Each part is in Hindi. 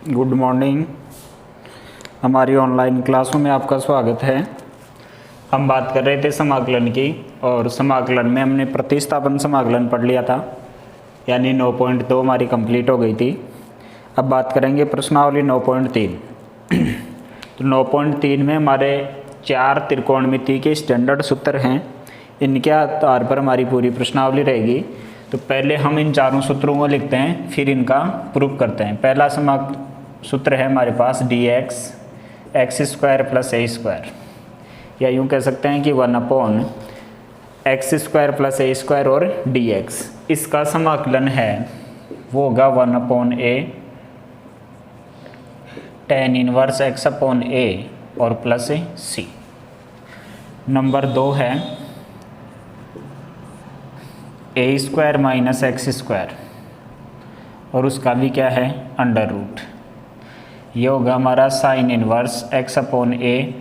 Good morning. हमारी ऑनलाइन क्लासों में आपका स्वागत है। हम बात कर रहे थे समाकलन की, और समाकलन में हमने प्रतिस्थापन समाकलन पढ़ लिया था, यानी 9.2 हमारी कंप्लीट हो गई थी। अब बात करेंगे प्रश्नावली 9.3। तो 9.3 में हमारे 4 त्रिकोणमिति के स्टैंडर्ड सूत्र हैं। इनके आधार पर हमारी पूरी प्रश्नावली रहेगी। तो पहले हम इन चारों सूत्रों को लिखते हैं, फिर इनका प्रूफ करते हैं। पहला सूत्र है हमारे पास dx x² + a², या यूँ कह सकते हैं कि 1/x² + a² और dx। इसका समाकलन है वो होगा 1/a tan 1 x/a और प्लस c। नंबर 2 है a² - x² और उसका भी क्या है √ ये होगा हमारा sin 1 x/a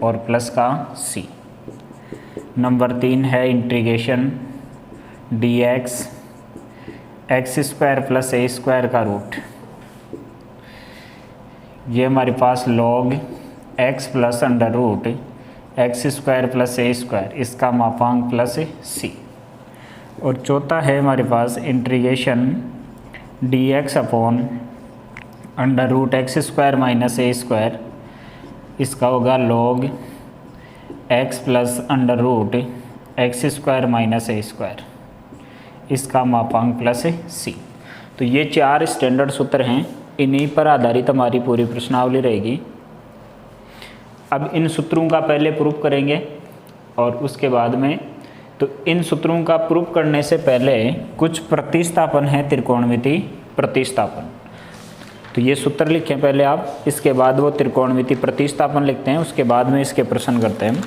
और प्लस का c। नंबर 3 है इंटीग्रेशन dx x² + a² का रूट। ये हमारे पास log x + √x² + a², इसका मापांक प्लस c। और चौथा है हमारे पास इंटीग्रेशन dx √x² - a², इसका होगा log x + √x² - a², इसका मापांक प्लस c। तो ये 4 स्टैंडर्ड सूत्र हैं, इन्हीं पर आधारित हमारी पूरी प्रश्नावली रहेगी। अब इन सूत्रों का पहले प्रूफ करेंगे और उसके बाद में, तो इन सूत्रों का प्रूफ करने से पहले कुछ प्रतिस्थापन है, त्रिकोणमिति प्रतिस्थापन। तो ये सूत्र लिखें पहले आप, इसके बाद वो त्रिकोणमिति प्रतिस्थापन लिखते हैं, उसके बाद में इसके प्रश्न करते हैं।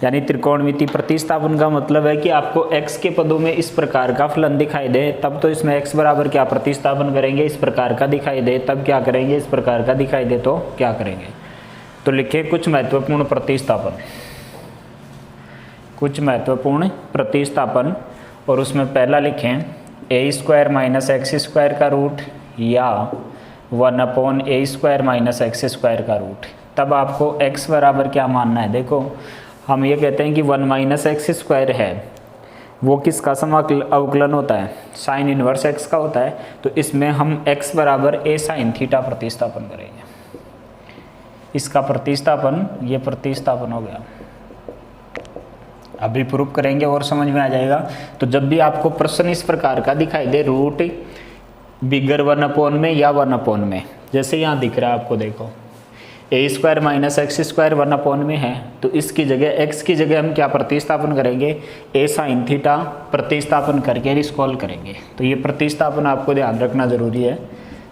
यानी त्रिकोणमिति प्रतिस्थापन का मतलब है कि आपको x के पदों में इस प्रकार का फलन दिखाई दे, तब तो इसमें x बराबर क्या प्रतिस्थापन करेंगे, इस प्रकार का दिखाई दे तब क्या करेंगे, इस प्रकार का दिखाई दे तो क्या करेंगे। तो लिखे कुछ महत्वपूर्ण प्रतिस्थापन, कुछ महत्वपूर्ण प्रतिस्थापन, और उसमें पहला लिखें a² - x² का रूट या 1/a² - x² का रूट। तब आपको x बराबर क्या मानना है। देखो हम ये कहते हैं कि 1 - x² है, वो किसका अवकलन होता है, sin 1 x का होता है। तो इसमें हम x बराबर a sin थीटा प्रतिस्थापन करेंगे। इसका प्रतिस्थापन, ये प्रतिस्थापन हो गया। अभी प्रूफ करेंगे और समझ में आ जाएगा। तो जब भी आपको प्रश्न इस प्रकार का दिखाई दे, रूट बिगर 1/, में या 1/, में, जैसे यहाँ दिख रहा है आपको, देखो a² - x² 1/, में है, तो इसकी जगह x की जगह हम क्या प्रतिस्थापन करेंगे, a sin थीटा प्रतिस्थापन करके इसको करेंगे। तो ये प्रतिस्थापन आपको ध्यान रखना जरूरी है।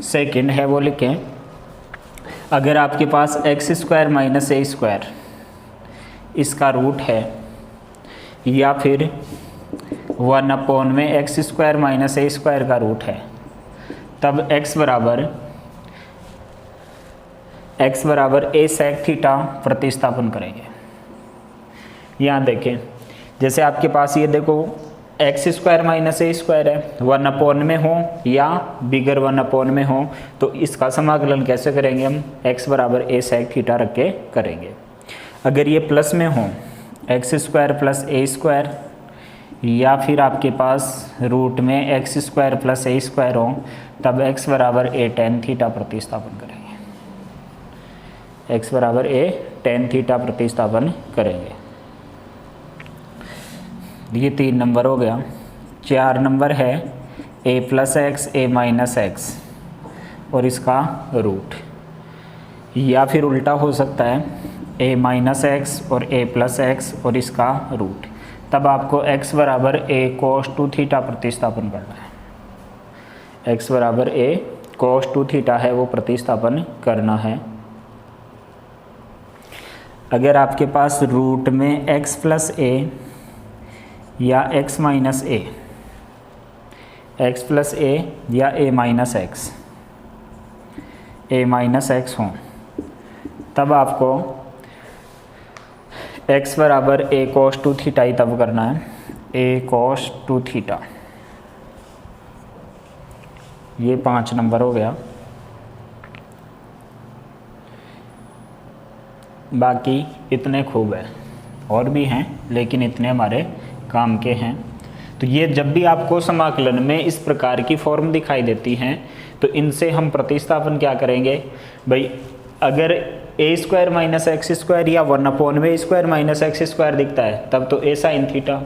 सेकंड है वो लिखें, अगर आपके पास x² - a² इसका रूट है, या फिर 1/, में x² - a² का रूट है, तब x बराबर a sec थीटा प्रतिस्थापन करेंगे। यहाँ देखें, जैसे आपके पास ये देखो x² - a² है, 1/, में हो या बिगर 1/, में हो, तो इसका समाकलन कैसे करेंगे हम, x बराबर a sec थीटा रख के करेंगे। अगर ये प्लस में हो x² + a², या फिर आपके पास रूट में x² + a² हो, तब x बराबर a tan थीटा प्रतिस्थापन करेंगे। x बराबर a tan थीटा प्रतिस्थापन करेंगे। ये 3 नंबर हो गया। 4 नंबर है a + x a - x और इसका रूट, या फिर उल्टा हो सकता है a - x और a + x और इसका रूट। तब आपको x बराबर a cos 2 थीटा प्रतिस्थापन करना है। x बराबर a cos 2 थीटा है, वो प्रतिस्थापन करना है। अगर आपके पास रूट में x + a या x - a, x + a या a - x हो, तब आपको x बराबर a cos 2 थीटा ही तब करना है, a cos 2 थीटा। ये 5 नंबर हो गया। बाकी इतने खूब है, और भी हैं लेकिन इतने हमारे काम के हैं। तो ये जब भी आपको समाकलन में इस प्रकार की फॉर्म दिखाई देती हैं तो इनसे हम प्रतिस्थापन क्या करेंगे भाई। अगर ए स्क्वायर माइनस एक्स स्क्वायर या 1/a square minus x square दिखता है तब तो ए साइन थीटा।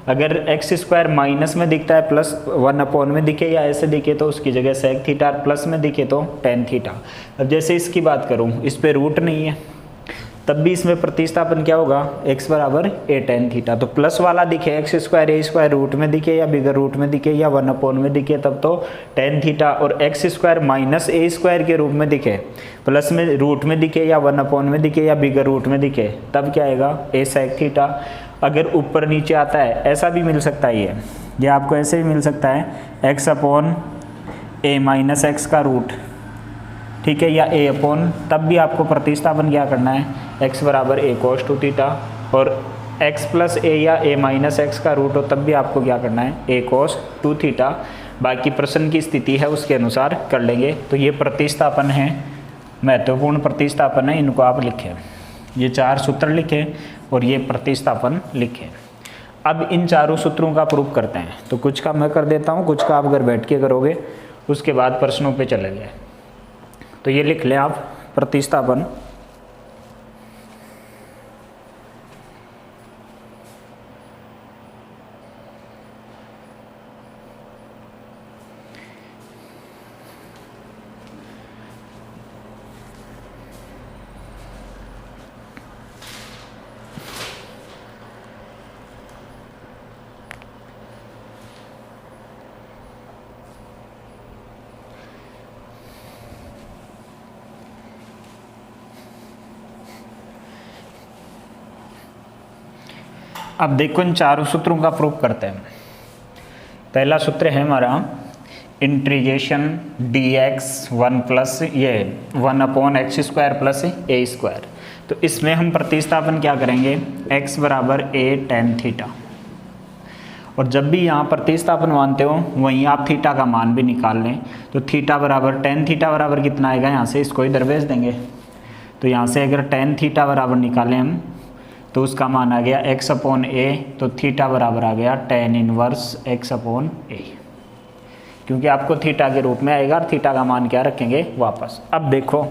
अगर एक्स स्क्वायर माइनस में दिखता है प्लस 1/a में दिखे या ऐसे दिखे तो उसकी जगह सेक थीटा, प्लस में दिखे तो टेन थीटा। अब जैसे इसकी बात करूँ, इस पर रूट नहीं है तब भी इसमें प्रतिस्थापन क्या होगा, x बराबर a tan थीटा। तो प्लस वाला दिखे एक्स स्क्वायर ए स्क्वायर रूट में दिखे या बिगर रूट में दिखे या 1/a में दिखे तब तो tan थीटा, और एक्स स्क्वायर माइनस ए स्क्वायर के रूप में दिखे, प्लस में रूट में दिखे या 1/a में दिखे या बिगर रूट में दिखे तब क्या आएगा, a sec थीटा। अगर ऊपर नीचे आता है ऐसा भी मिल सकता है, ये आपको ऐसे भी मिल सकता है x upon a minus x का रूट, ठीक है, या a अपॉन, तब भी आपको प्रतिस्थापन क्या करना है, x बराबर a cos 2 थीटा, और x प्लस a या a माइनस एक्स का रूट हो तब भी आपको क्या करना है, a cos 2 थीटा। बाकी प्रश्न की स्थिति है उसके अनुसार कर लेंगे। तो ये प्रतिस्थापन है, महत्वपूर्ण प्रतिस्थापन है, इनको आप लिखें, ये 4 सूत्र लिखें और ये प्रतिस्थापन लिखें। अब इन चारों सूत्रों का प्रूफ करते हैं। तो कुछ का मैं कर देता हूँ, कुछ का आप घर बैठ के करोगे, उसके बाद प्रश्नों पे चलेंगे। तो ये लिख लें आप प्रतिस्थापन। अब देखो इन चारों सूत्रों का प्रूफ करते हैं। पहला सूत्र है हमारा इंटीग्रेशन dx 1 प्लस ये 1/x square plus a square. तो इसमें हम प्रतिस्थापन क्या करेंगे, x बराबर a tan थीटा, और जब भी यहाँ प्रतिस्थापन मानते हो वहीं आप थीटा का मान भी निकाल लें। तो थीटा बराबर tan थीटा बराबर कितना आएगा, यहाँ से इसको इधर भेज देंगे। तो यहाँ से अगर tan थीटा बराबर निकालें हम तो उसका मान आ गया x अपॉन a, तो थीटा बराबर आ गया tan inverse x upon a, क्योंकि आपको थीटा के रूप में आएगा और थीटा का मान क्या रखेंगे वापस। अब देखो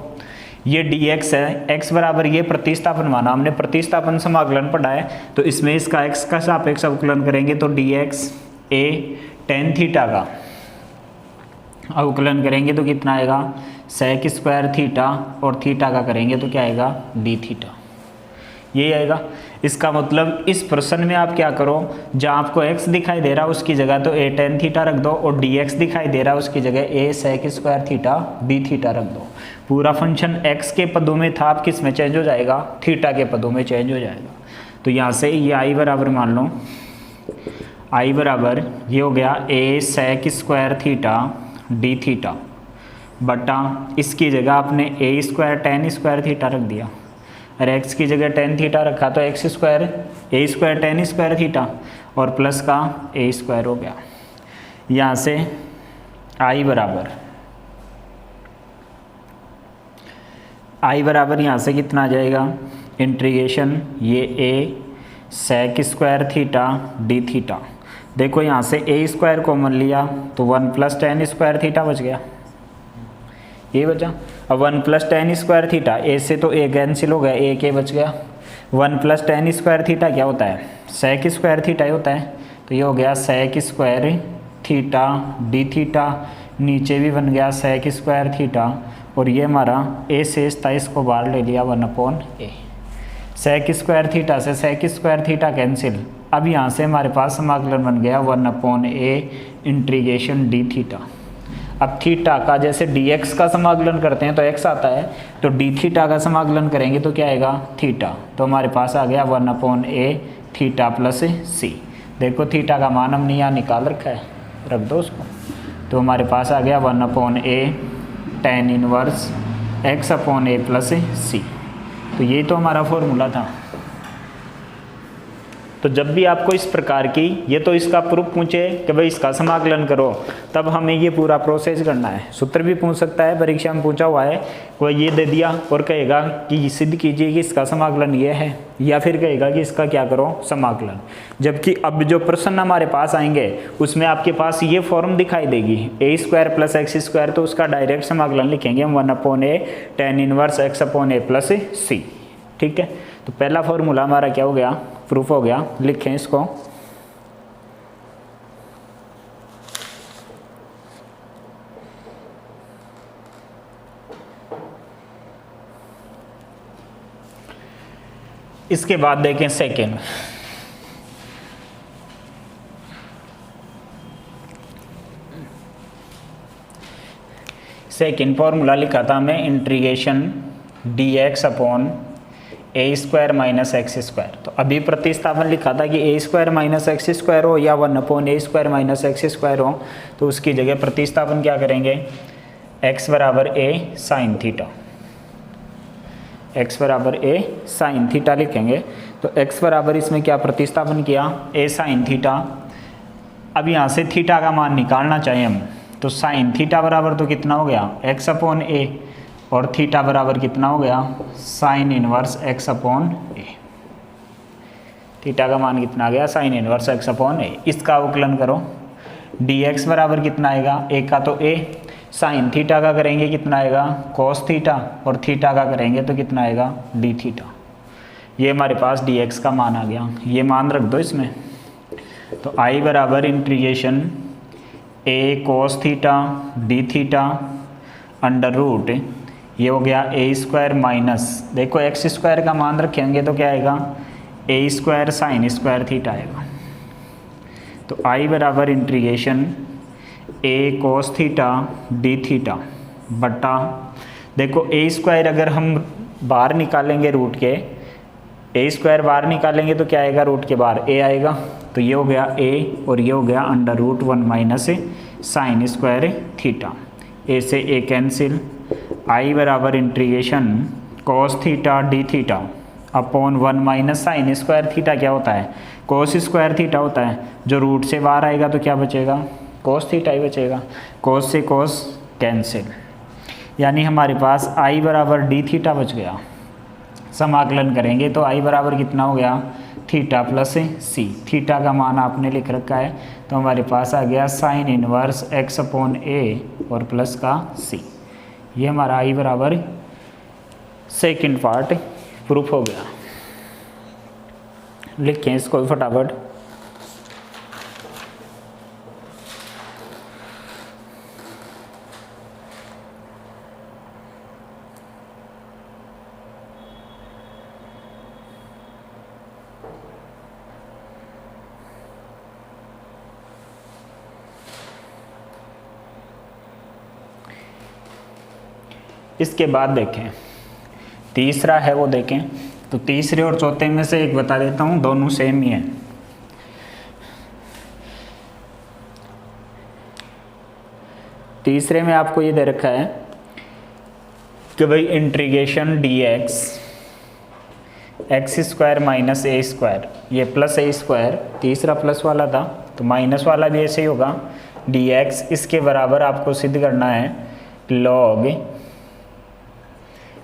ये dx है, x बराबर ये प्रतिस्थापन माना, हमने प्रतिस्थापन समाकलन पढ़ा है, तो इसमें इसका x का सापेक्ष अवकलन करेंगे तो dx a tan थीटा का अवकलन करेंगे तो कितना आएगा, sec स्क्वायर थीटा, और थीटा का करेंगे तो क्या आएगा, d थीटा, यही आएगा। इसका मतलब इस प्रश्न में आप क्या करो, जहाँ आपको x दिखाई दे रहा है उसकी जगह तो a tan थीटा रख दो, और dx दिखाई दे रहा है उसकी जगह a sec square theta d theta रख दो। पूरा फंक्शन x के पदों में था, अब किस में चेंज हो जाएगा, थीटा के पदों में चेंज हो जाएगा। तो यहाँ से ये i बराबर मान लो, i बराबर ये हो गया a sec square theta d theta बटा इसकी जगह आपने a square tan square theta रख दिया, और x की जगह tan थीटा रखा तो x square a square tan square theta और प्लस का a स्क्वायर हो गया। यहाँ से i बराबर यहाँ से कितना आ जाएगा, इंटीग्रेशन ये a sec square theta d theta. देखो यहाँ से a स्क्वायर कॉमन लिया तो 1 प्लस tan स्क्वायर थीटा बच गया, ये बचा। अब 1 plus tan square theta, a से तो a कैंसिल हो गया, a के बच गया। 1 प्लस tan स्क्वायर थीटा क्या होता है, sec स्क्वायर थीटा ही होता है, तो ये हो गया sec square theta d theta, नीचे भी बन गया sec स्क्वायर थीटा, और ये हमारा a शेष था, इसको बाहर ले लिया 1/a। sec स्क्वायर थीटा से sec स्क्वायर थीटा कैंसिल, अब यहाँ से हमारे पास समाकलन बन गया 1/a इंटीग्रेशन d थीटा। अब थीटा का जैसे dx का समाकलन करते हैं तो x आता है, तो d थीटा का समाकलन करेंगे तो क्या आएगा, थीटा। तो हमारे पास आ गया 1/a थीटा प्लस c। देखो थीटा का मान हमने यहाँ निकाल रखा है, रख दो उसको। तो हमारे पास आ गया 1/a tan inverse x upon a plus c। तो ये तो हमारा फॉर्मूला था। तो जब भी आपको इस प्रकार की, ये तो इसका प्रूफ पूछे कि भाई इसका समाकलन करो, तब हमें ये पूरा प्रोसेस करना है। सूत्र भी पूछ सकता है, परीक्षा में पूछा हुआ है, कोई ये दे दिया और कहेगा कि सिद्ध कीजिए कि इसका समाकलन ये है, या फिर कहेगा कि इसका क्या करो समाकलन। जबकि अब जो प्रश्न हमारे पास आएंगे उसमें आपके पास ये फॉर्म दिखाई देगी a² + x², तो उसका डायरेक्ट समाकलन लिखेंगे हम 1/a tan inverse x/a + c। ठीक है, तो पहला फॉर्मूला हमारा क्या हो गया, प्रूफ हो गया। लिखें इसको, इसके बाद देखें सेकेंड। सेकेंड फॉर्मूला लिखा था मैं इंटीग्रेशन dx/a² - x²। तो अभी प्रतिस्थापन लिखा था कि a² - x² हो या 1/a² - x² हो, तो उसकी जगह प्रतिस्थापन क्या करेंगे, x = a sin theta, x = a sin theta लिखेंगे। तो x बराबर इसमें क्या प्रतिस्थापन किया, a sin थीटा। अब यहाँ से थीटा का मान निकालना चाहिए हम, तो sin थीटा बराबर तो कितना हो गया x/a, और थीटा बराबर कितना हो गया sin इनवर्स x/a। थीटा का मान कितना आ गया sin इनवर्स x/a। इसका अवकलन करो, dx बराबर कितना आएगा, a का तो a, साइन थीटा का करेंगे कितना आएगा cos थीटा, और थीटा का करेंगे तो कितना आएगा d थीटा। ये हमारे पास dx का मान आ गया, ये मान रख दो इसमें। तो I बराबर integration a cos theta d theta under root, ये हो गया a² माइनस, देखो x² का मान रखेंगे तो क्या आएगा a² sin² थीटा आएगा। तो I बराबर integration a cos theta d theta बटा, देखो a² अगर हम बाहर निकालेंगे रूट के, a² बाहर निकालेंगे तो क्या आएगा रूट के बाहर a आएगा, तो ये हो गया a और ये हो गया under root 1 minus sin² theta, a से a कैंसिल। I बराबर integration cos theta d theta upon 1 minus sin² theta क्या होता है cos² थीटा होता है, जो रूट से बाहर आएगा तो क्या बचेगा cos थीटा ही बचेगा, cos से cos कैंसिल, यानी हमारे पास I बराबर d थीटा बच गया। समाकलन करेंगे तो I बराबर कितना हो गया थीटा प्लस c, थीटा का मान आपने लिख रखा है, तो हमारे पास आ गया sin इनवर्स x/a और प्लस का c। ये हमारा I बराबर सेकंड पार्ट प्रूफ हो गया। लिखें इसको फटाफट, इसके बाद देखें तीसरा है वो देखें। तो तीसरे और चौथे में से एक बता देता हूँ, दोनों सेम ही है। तीसरे में आपको ये दे रखा है कि भाई integration dx x² minus a², ये प्लस a², तीसरा प्लस वाला था तो माइनस वाला भी ऐसे ही होगा, dx इसके बराबर आपको सिद्ध करना है log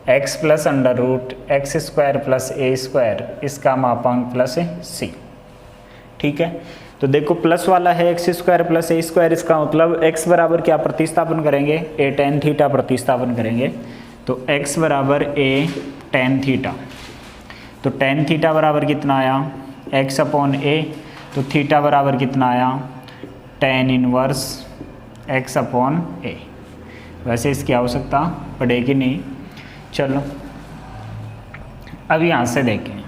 x plus under root x² plus a², इसका मापांक प्लस c। ठीक है, तो देखो प्लस वाला है x² प्लस a², इसका मतलब x बराबर क्या प्रतिस्थापन करेंगे a tan थीटा प्रतिस्थापन करेंगे, तो x बराबर a tan थीटा, तो tan थीटा बराबर कितना आया x/a, तो थीटा बराबर कितना आया tan इनवर्स x/a। वैसे इसकी आवश्यकता पड़ेगी नहीं। चलो अब यहाँ से देखें,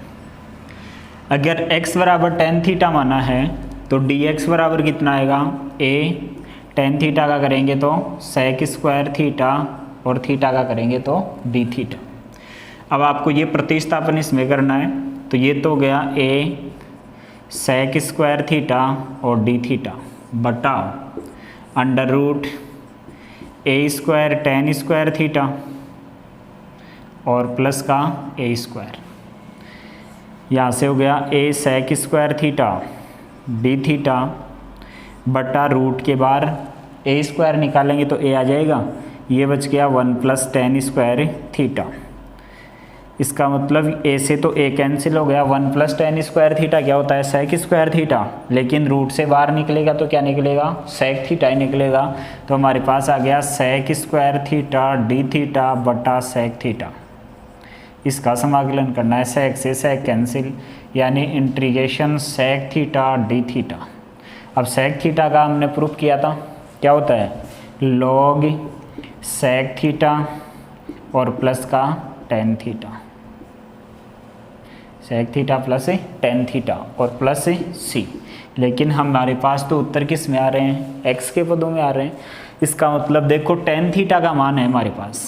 अगर x बराबर tan थीटा माना है तो dx बराबर कितना आएगा a tan थीटा का करेंगे तो sec² थीटा, और थीटा का करेंगे तो d थीटा। अब आपको ये प्रतिस्थापन इसमें करना है, तो ये तो गया a sec² थीटा और d थीटा बटा under root a² tan² theta और प्लस का a²। यहाँ से हो गया a sec square theta d theta बटा रूट के बाहर a स्क्वायर निकालेंगे तो a आ जाएगा, ये बच गया 1 + tan स्क्वायर थीटा। इसका मतलब a से तो a कैंसिल हो गया, 1 + tan स्क्वायर थीटा क्या होता है sec स्क्वायर थीटा, लेकिन रूट से बाहर निकलेगा तो क्या निकलेगा sec थीटा ही निकलेगा। तो हमारे पास आ गया sec square theta d theta बटा sec थीटा। इसका समाकलन करना है, sec से sec कैंसिल, यानी integration sec theta d theta. अब sec थीटा का हमने प्रूफ किया था, क्या होता है log sec थीटा और प्लस का tan theta, sec theta plus tan theta और प्लस c। लेकिन हमारे पास तो उत्तर किस में आ रहे हैं, x के पदों में आ रहे हैं। इसका मतलब देखो tan थीटा का मान है हमारे पास,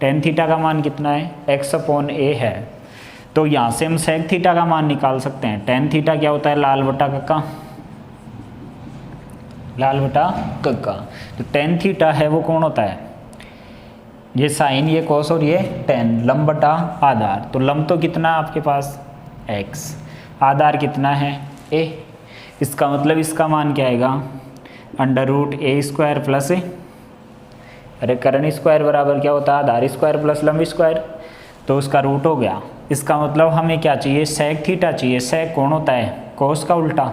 tan थीटा का मान कितना है x/a है, तो यहाँ से हम sec थीटा का मान निकाल सकते हैं। tan थीटा क्या होता है लाल बटा कक्का, लाल बटा कक्का। तो tan थीटा है वो कौन होता है, ये साइन ये कोस और ये tan, लंब बटा आधार। तो लंब तो कितना है आपके पास x, आधार कितना है a। इसका मतलब इसका मान क्या आएगा √a² प्लस अरे कर्ण स्क्वायर बराबर क्या होता है आधार स्क्वायर प्लस लंब स्क्वायर, तो उसका रूट हो गया। इसका मतलब हमें क्या चाहिए sec थीटा चाहिए। sec कौन होता है कोस का उल्टा,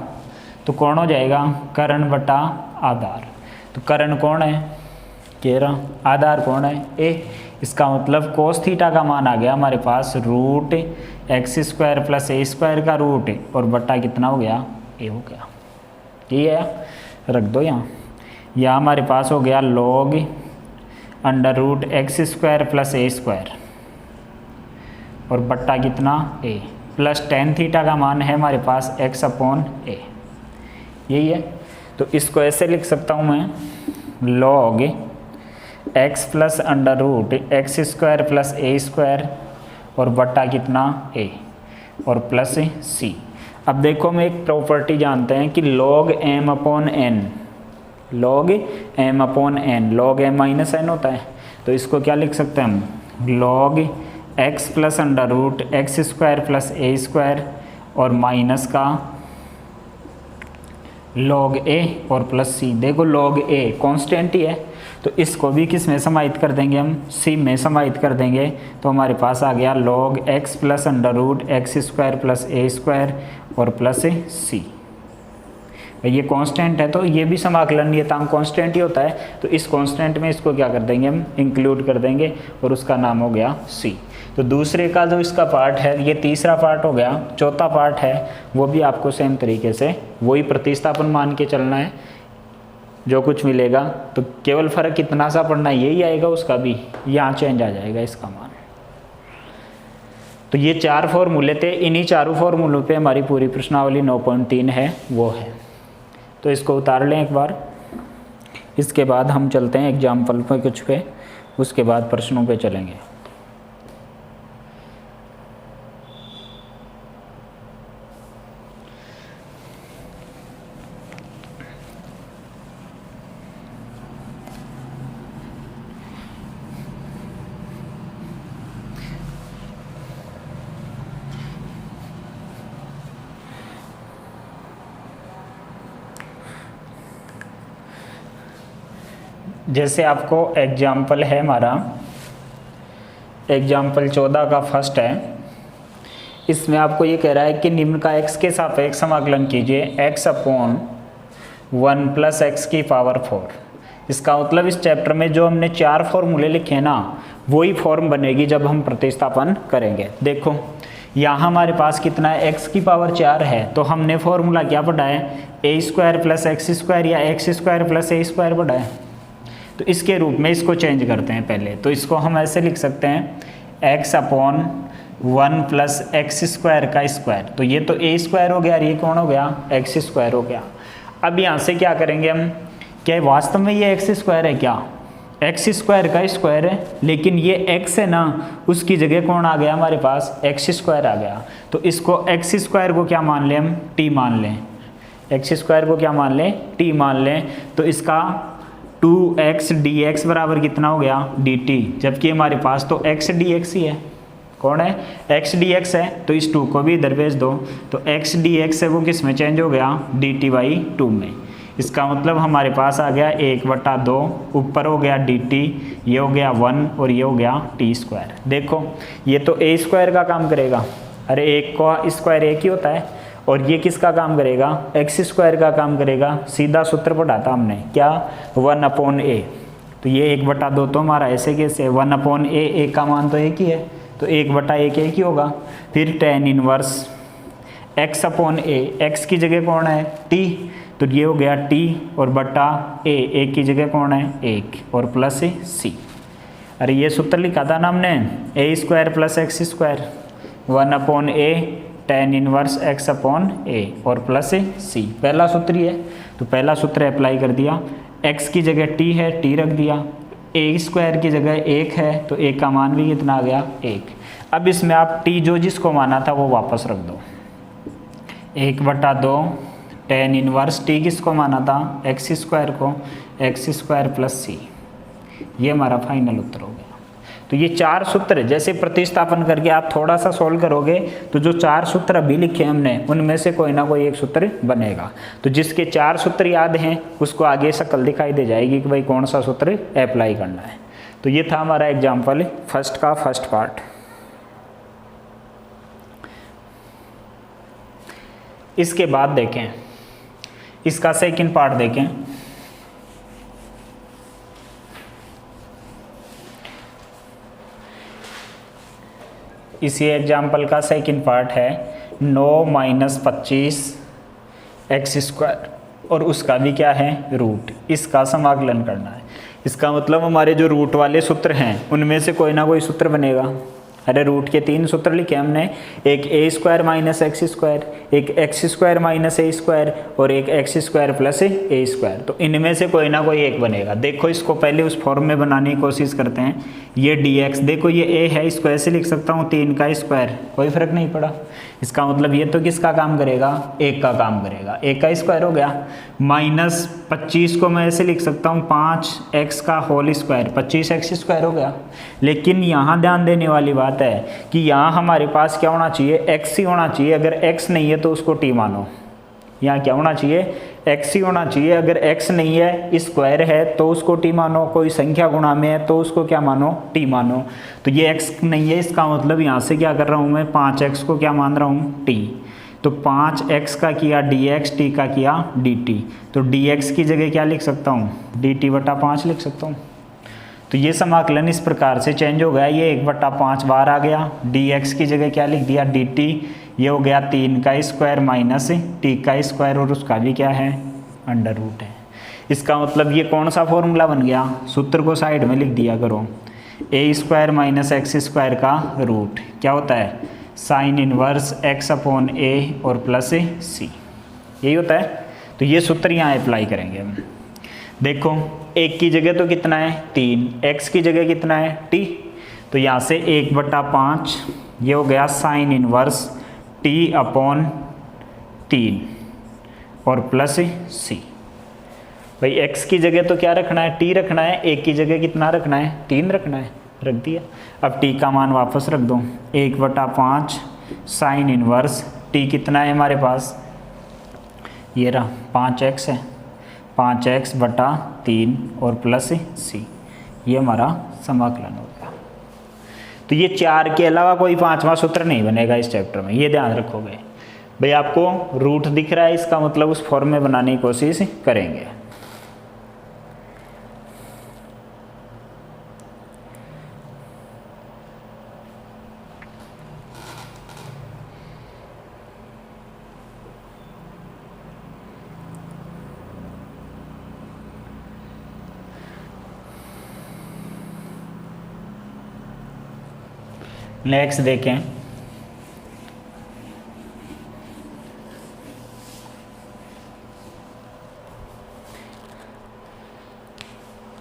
तो कौन हो जाएगा कर्ण बटा आधार। तो कर्ण कौन है 11, आधार कौन है a। इसका मतलब कोस थीटा का मान आ गया हमारे पास √x² प्लस a² का रूट और बट्टा कितना हो गया a हो गया। ठीक है, रख दो यहाँ। यहाँ हमारे पास हो गया log √x² प्लस a² और बट्टा कितना a, प्लस tan थीटा का मान है हमारे पास x/a, यही है। तो इसको ऐसे लिख सकता हूँ मैं log x plus √x² plus a² और बट्टा कितना a और प्लस c। अब देखो हम एक प्रॉपर्टी जानते हैं कि log m/n, log m/n, log m - n होता है। तो इसको क्या लिख सकते हैं हम log x plus √x² plus a² और माइनस का log a और प्लस c। देखो log a कांस्टेंट ही है, तो इसको भी किस में समाहित कर देंगे हम c में समाहित कर देंगे। तो हमारे पास आ गया log x plus √x² plus a² और प्लस c। ये कांस्टेंट है तो ये भी समाकलन नियतांक कांस्टेंट ही होता है, तो इस कांस्टेंट में इसको क्या कर देंगे हम इंक्लूड कर देंगे और उसका नाम हो गया c। तो दूसरे का जो इसका पार्ट है ये तीसरा पार्ट हो गया। चौथा पार्ट है वो भी आपको सेम तरीके से वही प्रतिस्थापन मान के चलना है, जो कुछ मिलेगा तो केवल फ़र्क कितना सा पड़ना है यही आएगा, उसका भी यहाँ चेंज आ जाएगा इसका मान। तो ये 4 फॉर्मूले थे, इन्हीं चारों फॉर्मूलों पे हमारी पूरी प्रश्नावली 9.3 है वो है। तो इसको उतार लें एक बार, इसके बाद हम चलते हैं एग्जाम्पल पे कुछ पे, उसके बाद प्रश्नों पे चलेंगे। जैसे आपको एग्जाम्पल है हमारा एग्जाम्पल 14 का फर्स्ट है, इसमें आपको ये कह रहा है कि निम्न का x के सापेक्ष समाकलन कीजिए x/1 + x⁴। इसका मतलब इस चैप्टर में जो हमने 4 फॉर्मूले लिखे हैं ना वही फॉर्म बनेगी जब हम प्रतिस्थापन करेंगे। देखो यहाँ हमारे पास कितना है x⁴ है, तो हमने फॉर्मूला क्या पढ़ा है a² + x² या x² + a² पढ़ा है। तो इसके रूप में इसको चेंज करते हैं पहले, तो इसको हम ऐसे लिख सकते हैं x/1 + x² का स्क्वायर। तो ये तो a² हो गया और ये कौन हो गया x² हो गया। अब यहाँ से क्या करेंगे हम, क्या वास्तव में ये x² है क्या, x² का स्क्वायर है, लेकिन ये x है ना उसकी जगह कौन आ गया हमारे पास x² आ गया। तो इसको x² को क्या मान लें हम t मान लें, x² को क्या मान लें t मान लें। तो इसका 2x dx बराबर कितना हो गया dt, जबकि हमारे पास तो x dx ही है, कौन है, एक्स डी एक्स है, तो इस 2 को भी इधर भेज दो, तो एक्स डी एक्स है वो किस में चेंज हो गया, डी टी बाई 2 में। इसका मतलब हमारे पास आ गया 1/2, ऊपर हो गया डी टी, ये हो गया 1 और ये हो गया टी स्क्वायर। देखो ये तो ए स्क्वायर का काम करेगा, अरे एक का स्क्वायर एक ही होता है, और ये किसका काम करेगा, एक्स स्क्वायर का काम करेगा। सीधा सूत्र पढ़ा था हमने क्या, 1/a, तो ये 1/2 तो हमारा ऐसे कैसे 1/a, ए का मान तो एक ही है, तो 1/1 एक ही होगा। फिर tan इनवर्स x/a, x की जगह कौन है, t, तो ये हो गया t और बटा a, एक की जगह कौन है, 1 और प्लस c। अरे ये सूत्र लिखा था ना हमने, a² + x², 1/a tan inverse x/a और प्लस c, पहला सूत्र ही है, तो पहला सूत्र अप्लाई कर दिया। x की जगह t है, t रख दिया, a² की जगह 1 है, तो a का मान भी कितना आ गया, 1। अब इसमें आप t जो जिसको माना था वो वापस रख दो, 1/2 tan इनवर्स t किसको माना था, x² को, x² + c, ये हमारा फाइनल उत्तर हो गया। तो ये 4 सूत्र जैसे प्रतिस्थापन करके आप थोड़ा सा सोल्व करोगे तो जो 4 सूत्र अभी लिखे हमने उनमें से कोई ना कोई एक सूत्र बनेगा। तो जिसके 4 सूत्र याद हैं उसको आगे शक्ल दिखाई दे जाएगी कि भाई कौन सा सूत्र अप्लाई करना है। तो ये था हमारा एग्जाम्पल फर्स्ट का फर्स्ट पार्ट। इसके बाद देखें इसका सेकंड पार्ट देखें। इसी एग्जाम्पल का सेकंड पार्ट है 9 - 25 x² और उसका भी क्या है, रूट, इसका समाकलन करना है। इसका मतलब हमारे जो रूट वाले सूत्र हैं उनमें से कोई ना कोई सूत्र बनेगा। अरे रूट के 3 सूत्र लिखे हमने, एक a² - x², एक x² - a² और एक x² + a², तो इनमें से कोई ना कोई एक बनेगा। देखो इसको पहले उस फॉर्म में बनाने की कोशिश करते हैं। ये dx, देखो ये a है, इसको ऐसे लिख सकता हूँ 3 का स्क्वायर, कोई फर्क नहीं पड़ा। इसका मतलब ये तो किसका काम करेगा, 1 का काम करेगा, 1 का स्क्वायर हो गया। -25 को मैं ऐसे लिख सकता हूँ 5x का होल स्क्वायर, 25x² हो गया। लेकिन यहाँ ध्यान देने वाली बात है कि यहाँ हमारे पास क्या होना चाहिए, x ही होना चाहिए। अगर x नहीं है तो उसको t मानो। यहाँ क्या होना चाहिए, x ही होना चाहिए। अगर x नहीं है, स्क्वायर है, तो उसको t मानो। कोई संख्या गुणा में है तो उसको क्या मानो, t मानो। तो ये x नहीं है, इसका मतलब यहाँ से क्या कर रहा हूँ मैं, 5x को क्या मान रहा हूँ, t। तो 5x का किया dx, t का किया dt। तो dx की जगह क्या लिख सकता हूँ, dt/5 लिख सकता हूँ। तो ये समाकलन इस प्रकार से चेंज हो गया, ये 1/5 बार आ गया। dx की जगह क्या लिख दिया, dt, ये हो गया 3 का स्क्वायर माइनस t का स्क्वायर और उसका भी क्या है, अंडर रूट है। इसका मतलब ये कौन सा फॉर्मूला बन गया, सूत्र को साइड में लिख दिया करो, a² - x² का रूट क्या होता है, साइन इनवर्स x/a और प्लस c, यही होता है। तो ये सूत्र यहाँ अप्लाई करेंगे हम। देखो एक की जगह तो कितना है 3, x की जगह कितना है t, तो यहाँ से 1/5 ये हो गया साइन इनवर्स t/3 और प्लस c। भाई x की जगह तो क्या रखना है, t रखना है, एक की जगह कितना रखना है, 3 रखना है, रख दिया। अब t का मान वापस रख दो, 1/5 साइन इनवर्स t कितना है हमारे पास, ये रहा 5x है, 5x/3 और प्लस c, ये हमारा समाकलन हो गया। तो ये 4 के अलावा कोई 5वां सूत्र नहीं बनेगा इस चैप्टर में, ये ध्यान रखोगे। भाई आपको रूट दिख रहा है, इसका मतलब उस फॉर्म में बनाने की कोशिश करेंगे। नेक्स्ट देखें,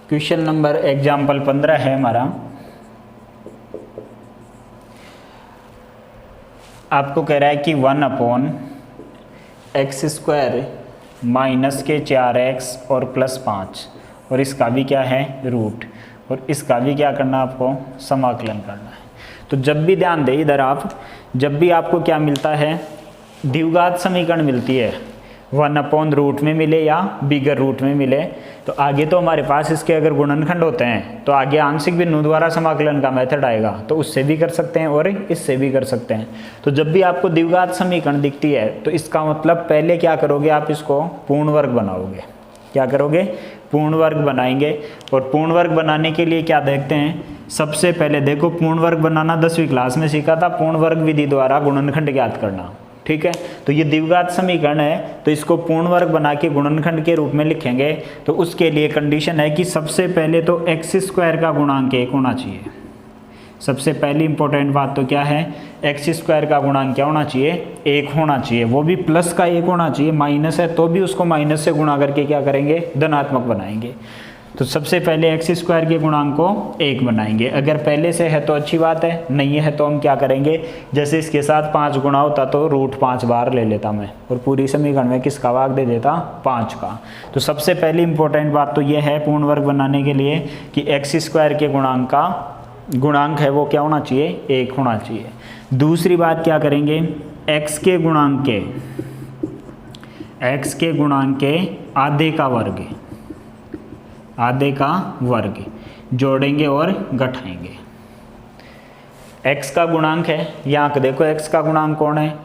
क्वेश्चन नंबर एग्जाम्पल 15 है हमारा। आपको कह रहा है कि 1/x² माइनस के 4x और प्लस 5 और इसका भी क्या है रूट, और इसका भी क्या करना आपको समाकलन करना है। तो जब भी ध्यान दें इधर आप, जब भी आपको क्या मिलता है, द्विघात समीकरण मिलती है, 1/रूट में मिले या बिगर रूट में मिले, तो आगे तो हमारे पास इसके अगर गुणनखंड होते हैं तो आगे आंशिक बिंदु द्वारा समाकलन का मेथड आएगा, तो उससे भी कर सकते हैं और इससे भी कर सकते हैं। तो जब भी आपको द्विघात समीकरण दिखती है तो इसका मतलब पहले क्या करोगे, आप इसको पूर्ण वर्ग बनाओगे। क्या करोगे, पूर्ण वर्ग बनाएंगे। और पूर्ण वर्ग बनाने के लिए क्या देखते हैं, सबसे पहले देखो पूर्ण वर्ग बनाना 10वीं क्लास में सीखा था, पूर्ण वर्ग विधि द्वारा गुणनखंड ज्ञात करना, ठीक है। तो ये द्विघात समीकरण है, तो इसको पूर्ण वर्ग बना के गुणनखंड के रूप में लिखेंगे। तो उसके लिए कंडीशन है कि सबसे पहले तो x² का गुणांक 1 होना चाहिए। सबसे पहली इंपॉर्टेंट बात तो क्या है, x² का गुणांक क्या होना चाहिए, 1 होना चाहिए, वो भी प्लस का 1 होना चाहिए। माइनस है तो भी उसको माइनस से गुणा करके क्या करेंगे, धनात्मक बनाएंगे। तो सबसे पहले x² के गुणांक को 1 बनाएंगे। अगर पहले से है तो अच्छी बात है, नहीं है तो हम क्या करेंगे, जैसे इसके साथ 5 गुणा होता तो √5 बार ले लेता मैं और पूरी समीकरण में किसका भाग दे देता, 5 का। तो सबसे पहली इंपॉर्टेंट बात तो यह है पूर्ण वर्ग बनाने के लिए कि x² के गुणांक का गुणांक है वो क्या होना चाहिए, 1 होना चाहिए। दूसरी बात क्या करेंगे, x के गुणांक के आधे का वर्ग जोड़ेंगे और घटाएंगे। x का गुणांक है, यहाँ देखो x का गुणांक कौन है,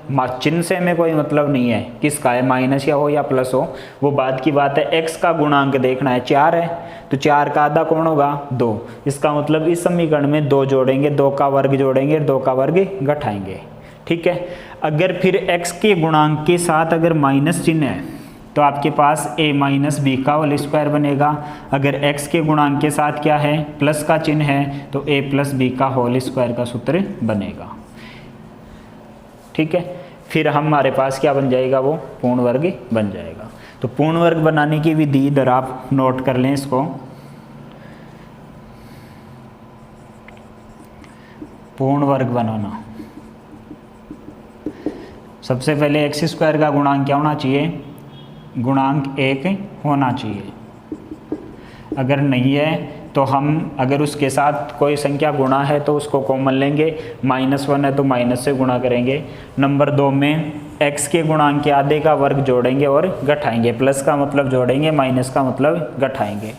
चिन्ह से हमें कोई मतलब नहीं है किसका है, माइनस या हो या प्लस हो, वो बात की बात है। x का गुणांक देखना है, 4 है, तो 4 का आधा कौन होगा, 2। इसका मतलब इस समीकरण में 2 जोड़ेंगे, 2 का वर्ग जोड़ेंगे, 2 का वर्ग घटाएंगे, ठीक है। अगर फिर x के गुणांक के साथ अगर माइनस चिन्ह है तो आपके पास a - b का होल स्क्वायर बनेगा। अगर x के गुणांक के साथ क्या है, प्लस का चिन्ह है, तो a + b का होल स्क्वायर का सूत्र बनेगा, ठीक है। फिर हमारे पास क्या बन जाएगा, वो पूर्ण वर्ग बन जाएगा। तो पूर्ण वर्ग बनाने की विधि इधर आप नोट कर लें इसको। पूर्ण वर्ग बनाना, सबसे पहले x² का गुणांक क्या होना चाहिए, गुणांक 1 होना चाहिए। अगर नहीं है तो हम, अगर उसके साथ कोई संख्या गुणा है तो उसको कॉमन लेंगे, -1 है तो माइनस से गुणा करेंगे। नंबर 2 में x के गुणांक के आधे का वर्ग जोड़ेंगे और घटाएंगे, प्लस का मतलब जोड़ेंगे, माइनस का मतलब घटाएंगे।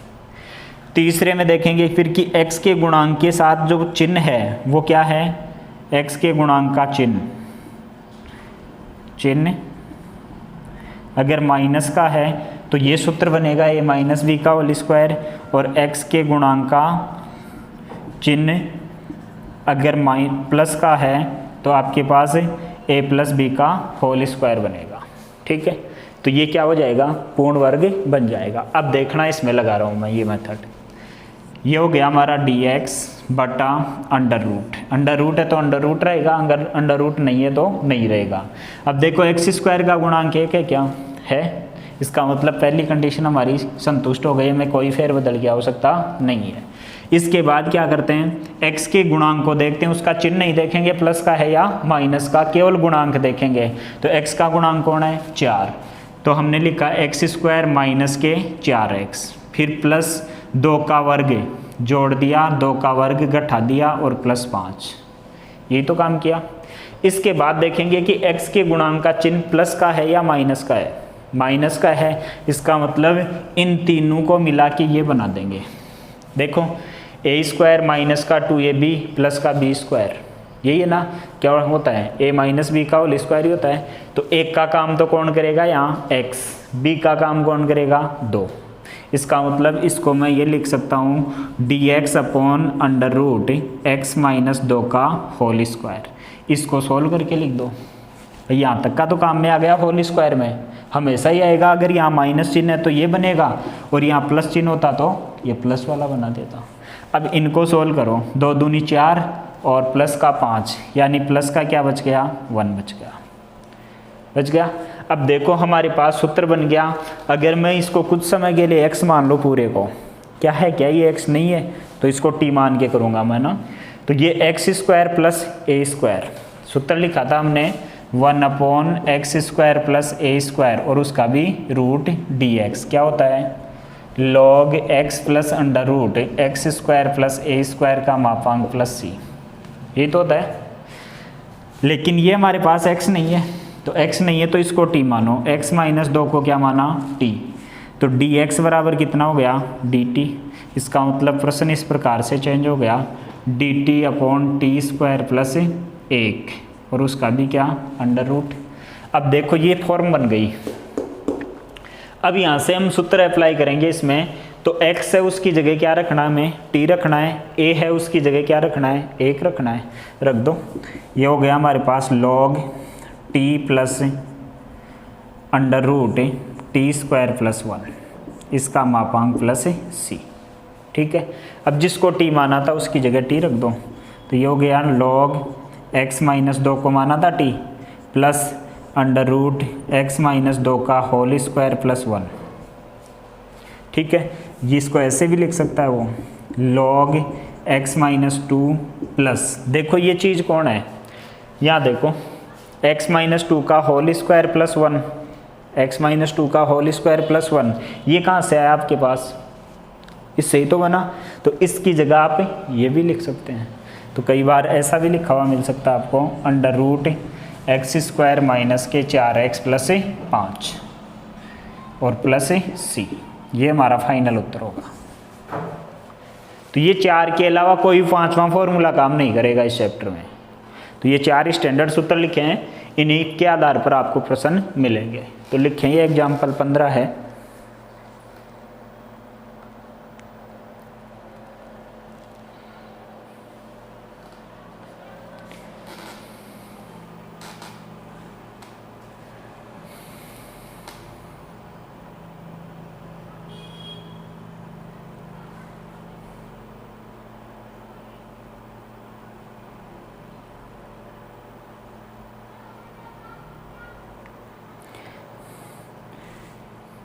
तीसरे में देखेंगे फिर कि x के गुणांक के साथ जो चिन्ह है वो क्या है, x के गुणांक का चिन्ह अगर माइनस का है तो ये सूत्र बनेगा a - b का होल स्क्वायर, और x के गुणांक का चिन्ह अगर प्लस का है तो आपके पास a + b का होल स्क्वायर बनेगा, ठीक है। तो ये क्या हो जाएगा, पूर्ण वर्ग बन जाएगा। अब देखना इसमें लगा रहा हूँ मैं ये मेथड, ये हो गया हमारा dx बटा अंडर रूट है तो अंडर रूट रहेगा, अगर अंडर रूट नहीं है तो नहीं रहेगा। अब देखो x² का गुणांक 1 है, क्या है, इसका मतलब पहली कंडीशन हमारी संतुष्ट हो गई, हमें कोई फेरबदल की आवश्यकता नहीं है। इसके बाद क्या करते हैं, x के गुणांक को देखते हैं, उसका चिन्ह नहीं देखेंगे प्लस का है या माइनस का, केवल गुणांक देखेंगे। तो x का गुणांक कौन है, 4, तो हमने लिखा x² - के 4x, फिर प्लस 2 का वर्ग जोड़ दिया, 2 का वर्ग घटा दिया और +5, यही तो काम किया। इसके बाद देखेंगे कि x के गुणांक का चिन्ह प्लस का है या माइनस का है, माइनस का है, इसका मतलब इन तीनों को मिला के ये बना देंगे। देखो a² - का 2ab प्लस का b², यही है ना, क्या होता है, a - b का होल स्क्वायर ही होता है। तो एक का काम तो कौन करेगा यहाँ x, b का काम कौन करेगा 2। इसका मतलब इसको मैं ये लिख सकता हूँ dx / x - 2 का होल स्क्वायर। इसको सोल्व करके लिख दो, यहाँ तक का तो काम में आ गया। होल स्क्वायर में हमेशा ही आएगा, अगर यहाँ माइनस चिन्ह है तो ये बनेगा और यहाँ प्लस चिन्ह होता तो ये प्लस वाला बना देता। अब इनको सोल्व करो, 2 दूनी 4 और प्लस का 5, यानी प्लस का क्या बच गया, 1 बच गया। अब देखो हमारे पास सूत्र बन गया। अगर मैं इसको कुछ समय के लिए x मान लो पूरे को, क्या है, क्या ये x नहीं है, तो इसको t मान के करूँगा मैं ना। तो ये x² + a², सूत्र लिखा था हमने 1/x² + a² और उसका भी रूट dx, क्या होता है, log x + x² + a² का मापांक +c। ये तो होता है, लेकिन ये हमारे पास x नहीं है, तो x नहीं है तो इसको t मानो, x माइनस 2 को क्या माना t, तो dx बराबर कितना हो गया dt। इसका मतलब प्रश्न इस प्रकार से चेंज हो गया dt upon T square plus 1 और उसका भी क्या अंडर रूट। अब देखो ये फॉर्म बन गई। अब यहाँ से हम सूत्र अप्लाई करेंगे इसमें, तो x है उसकी जगह क्या रखना है हमें t रखना है, a है उसकी जगह क्या रखना है 1 रखना है, रख दो। ये हो गया हमारे पास log t plus under root t square plus 1, इसका मापांक प्लस c। ठीक है, अब जिसको t माना था उसकी जगह t रख दो, तो ये हो गया log x माइनस 2 को माना था t plus under root x minus 2 का होल स्क्वायर प्लस 1। ठीक है, जिसको ऐसे भी लिख सकता है वो log x माइनस 2 प्लस, देखो ये चीज़ कौन है, यहाँ देखो x माइनस 2 का whole square plus 1, x minus 2 का होल स्क्वायर प्लस 1, ये कहाँ से आया आपके पास, इससे ही तो बना, तो इसकी जगह आप ये भी लिख सकते हैं। तो कई बार ऐसा भी लिखा हुआ मिल सकता है आपको under root x square minus के 4x प्लस 5 और प्लस c, ये हमारा फाइनल उत्तर होगा। तो ये 4 के अलावा कोई 5वां फॉर्मूला काम नहीं करेगा इस चैप्टर में। तो ये 4 स्टैंडर्ड सूत्र लिखे हैं, इन्हीं के आधार पर आपको प्रश्न मिलेंगे। तो लिखें, ये एग्जाम्पल 15 है।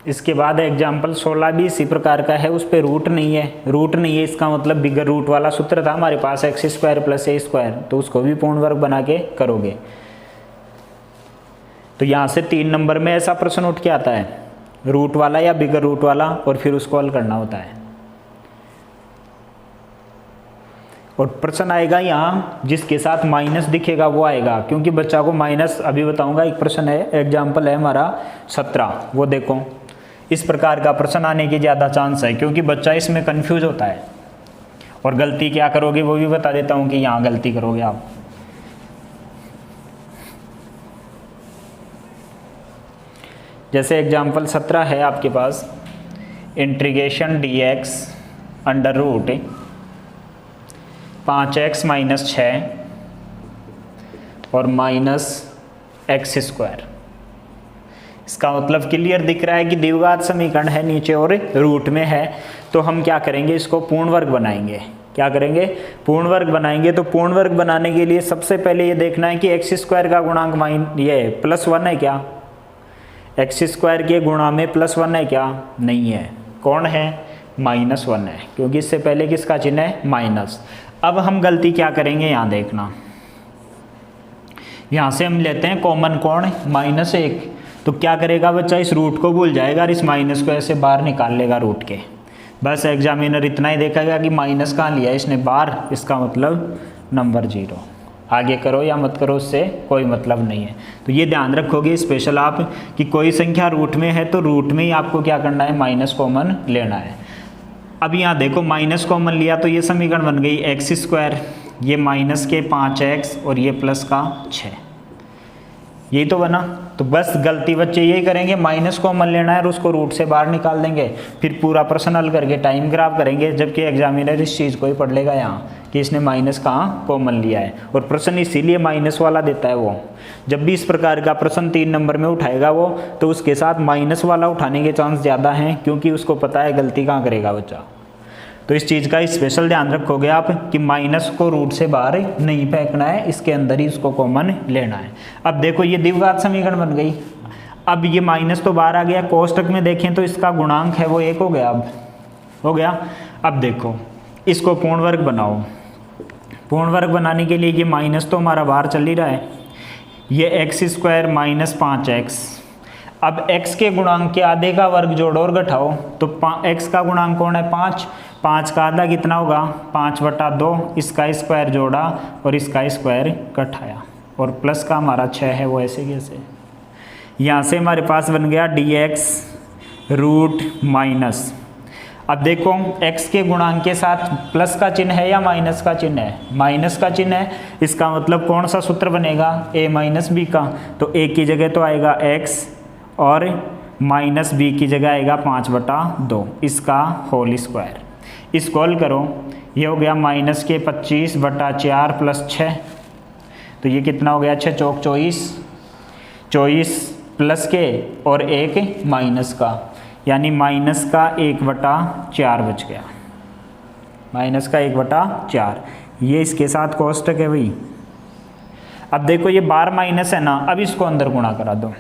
इसके बाद एग्जाम्पल 16 भी इसी प्रकार का है, उस पर रूट नहीं है, इसका मतलब बिगर रूट वाला सूत्र था हमारे पास x square plus a square, तो उसको भी पूर्ण वर्ग बना के करोगे। तो यहाँ से 3 नंबर में ऐसा प्रश्न उठ के आता है, रूट वाला या बिगर रूट वाला, और फिर उसको हल करना होता है। और प्रश्न आएगा यहाँ जिसके साथ माइनस दिखेगा वो आएगा, क्योंकि बच्चा को माइनस, अभी बताऊंगा। एक प्रश्न है, एग्जाम्पल है हमारा 17, वो देखो इस प्रकार का प्रश्न आने की ज़्यादा चांस है, क्योंकि बच्चा इसमें कंफ्यूज होता है। और गलती क्या करोगे वो भी बता देता हूँ कि यहाँ गलती करोगे आप। जैसे एग्जाम्पल 17 है आपके पास, integration dx under root 5x minus 6 और माइनस एक्स स्क्वायर। इसका मतलब क्लियर दिख रहा है कि द्विघात समीकरण है नीचे और रूट में है, तो हम क्या करेंगे, इसको पूर्ण वर्ग बनाएंगे। क्या करेंगे, पूर्ण वर्ग बनाएंगे। तो पूर्ण वर्ग बनाने के लिए सबसे पहले ये देखना है कि एक्स स्क्वायर का गुणांक ये प्लस 1 है क्या, एक्स स्क्वायर के गुणा में प्लस 1 है क्या, नहीं है। कौन है, माइनस 1 है, क्योंकि इससे पहले किसका चिन्ह है, माइनस। अब हम गलती क्या करेंगे, यहाँ देखना, यहाँ से हम लेते हैं कॉमन कौन, -1। तो क्या करेगा बच्चा, इस रूट को भूल जाएगा और इस माइनस को ऐसे बाहर निकाल लेगा रूट के। बस एग्जामिनर इतना ही देखेगा कि माइनस कहाँ लिया इसने बाहर, इसका मतलब नंबर 0। आगे करो या मत करो उससे कोई मतलब नहीं है। तो ये ध्यान रखोगे स्पेशल आप कि कोई संख्या रूट में है तो रूट में ही आपको क्या करना है, माइनस कॉमन लेना है। अब यहाँ देखो माइनस कॉमन लिया तो ये समीकरण बन गई एक्स स्क्वायर, ये माइनस के 5x और ये प्लस का 6, यही तो बना। तो बस गलती बच्चे यही करेंगे, माइनस कॉमन लेना है और उसको रूट से बाहर निकाल देंगे, फिर पूरा प्रश्न हल करके टाइम खराब करेंगे, जबकि एग्जामिनर इस चीज़ को ही पढ़ लेगा यहाँ कि इसने माइनस कहाँ कॉमन लिया है। और प्रश्न इसीलिए माइनस वाला देता है वो, जब भी इस प्रकार का प्रश्न 3 नंबर में उठाएगा वो, तो उसके साथ माइनस वाला उठाने के चांस ज़्यादा हैं, क्योंकि उसको पता है गलती कहाँ करेगा बच्चा। तो इस चीज़ का स्पेशल ध्यान रखोगे आप कि माइनस को रूट से बाहर नहीं फेंकना है, इसके अंदर ही उसको कॉमन लेना है। अब देखो ये द्विघात समीकरण बन गई। अब ये माइनस तो बाहर आ गया, कोष्टक में देखें तो इसका गुणांक है वो 1 हो गया, अब हो गया। अब देखो इसको पूर्ण वर्ग बनाओ। पूर्ण वर्ग बनाने के लिए ये माइनस तो हमारा बाहर चल ही रहा है, ये एक्स स्क्वायर माइनस 5x। अब x के गुणांक के आधे का वर्ग जोड़ो और घटाओ, तो x का गुणांक कौन है, 5। 5 का आधा कितना होगा 5/2, इसका स्क्वायर जोड़ा और इसका स्क्वायर घटाया और प्लस का हमारा 6 है वो ऐसे कैसे। यहाँ से हमारे पास बन गया dx रूट माइनस। अब देखो x के गुणांक के साथ प्लस का चिन्ह है या माइनस का चिन्ह है, माइनस का चिन्ह है, इसका मतलब कौन सा सूत्र बनेगा a माइनस बी का, तो a की जगह तो आएगा x और माइनस बी की जगह आएगा 5/2, इसका होल स्क्वायर। इसको हल करो, ये हो गया माइनस के 25/4 प्लस 6, तो ये कितना हो गया 6 चौक 24 प्लस के और एक माइनस का, यानी माइनस का 1/4 बच गया, माइनस का 1/4, ये इसके साथ कोष्टक है भाई। अब देखो ये बार माइनस है ना, अब इसको अंदर गुणा करा दो,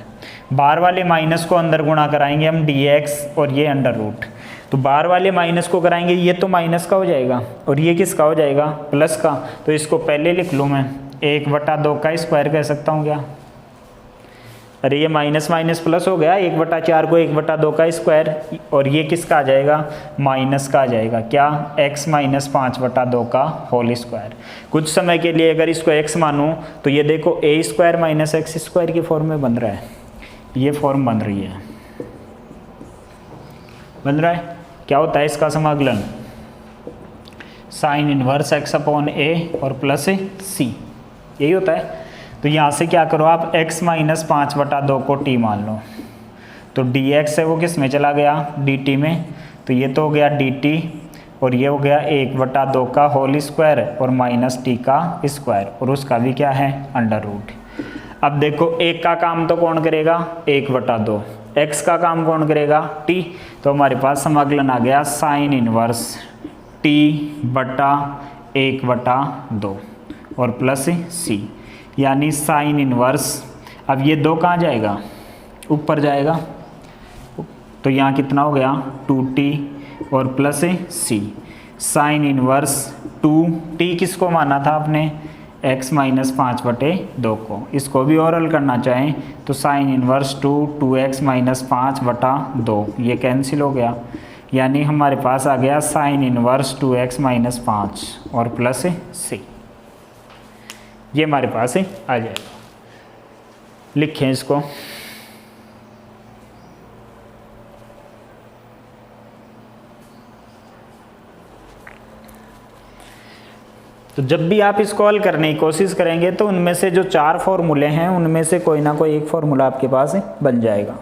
बार वाले माइनस को अंदर गुणा कराएंगे हम dx और ये अंडर रूट, तो बार वाले माइनस को कराएंगे ये तो माइनस का हो जाएगा और ये किसका हो जाएगा प्लस का, तो इसको पहले लिख लूँ मैं 1/2 का स्क्वायर कह सकता हूँ क्या, अरे ये माइनस माइनस प्लस हो गया, 1/4 को 1/2 का स्क्वायर और ये किसका आ जाएगा माइनस का आ जाएगा क्या, x माइनस 5/2 का होल स्क्वायर। कुछ समय के लिए अगर इसको x मानूँ तो ये देखो a square minus x square की फॉर्म में बन रहा है, ये फॉर्म बन रही है, बन रहा है। क्या होता है इसका समाकलन sine inverse x upon a और प्लस c, यही होता है। तो यहाँ से क्या करो आप x माइनस 5/2 को t मान लो, तो dx है वो किस में चला गया dt में, तो ये तो हो गया dt और ये हो गया 1/2 का होल स्क्वायर और माइनस t का स्क्वायर और उसका भी क्या है अंडर रूट। अब देखो एक का काम तो कौन करेगा 1/2, x का काम कौन करेगा t, तो हमारे पास समाकलन आ गया साइन इनवर्स t बटा 1/2 और प्लस c, यानी साइन इनवर्स, अब ये 2 कहाँ जाएगा ऊपर जाएगा, तो यहाँ कितना हो गया 2t और plus c, sine inverse 2t किसको माना था आपने x माइनस 5/2 को, इसको भी और हल करना चाहें तो साइन इनवर्स 2x माइनस 5/2, ये कैंसिल हो गया, यानी हमारे पास आ गया साइन इनवर्स 2x माइनस 5 और प्लस c, ये हमारे पास आ जाएगा। लिखें इसको, तो जब भी आप इसको हल करने की कोशिश करेंगे तो उनमें से जो 4 फॉर्मूले हैं उनमें से कोई ना कोई एक फॉर्मूला आपके पास बन जाएगा।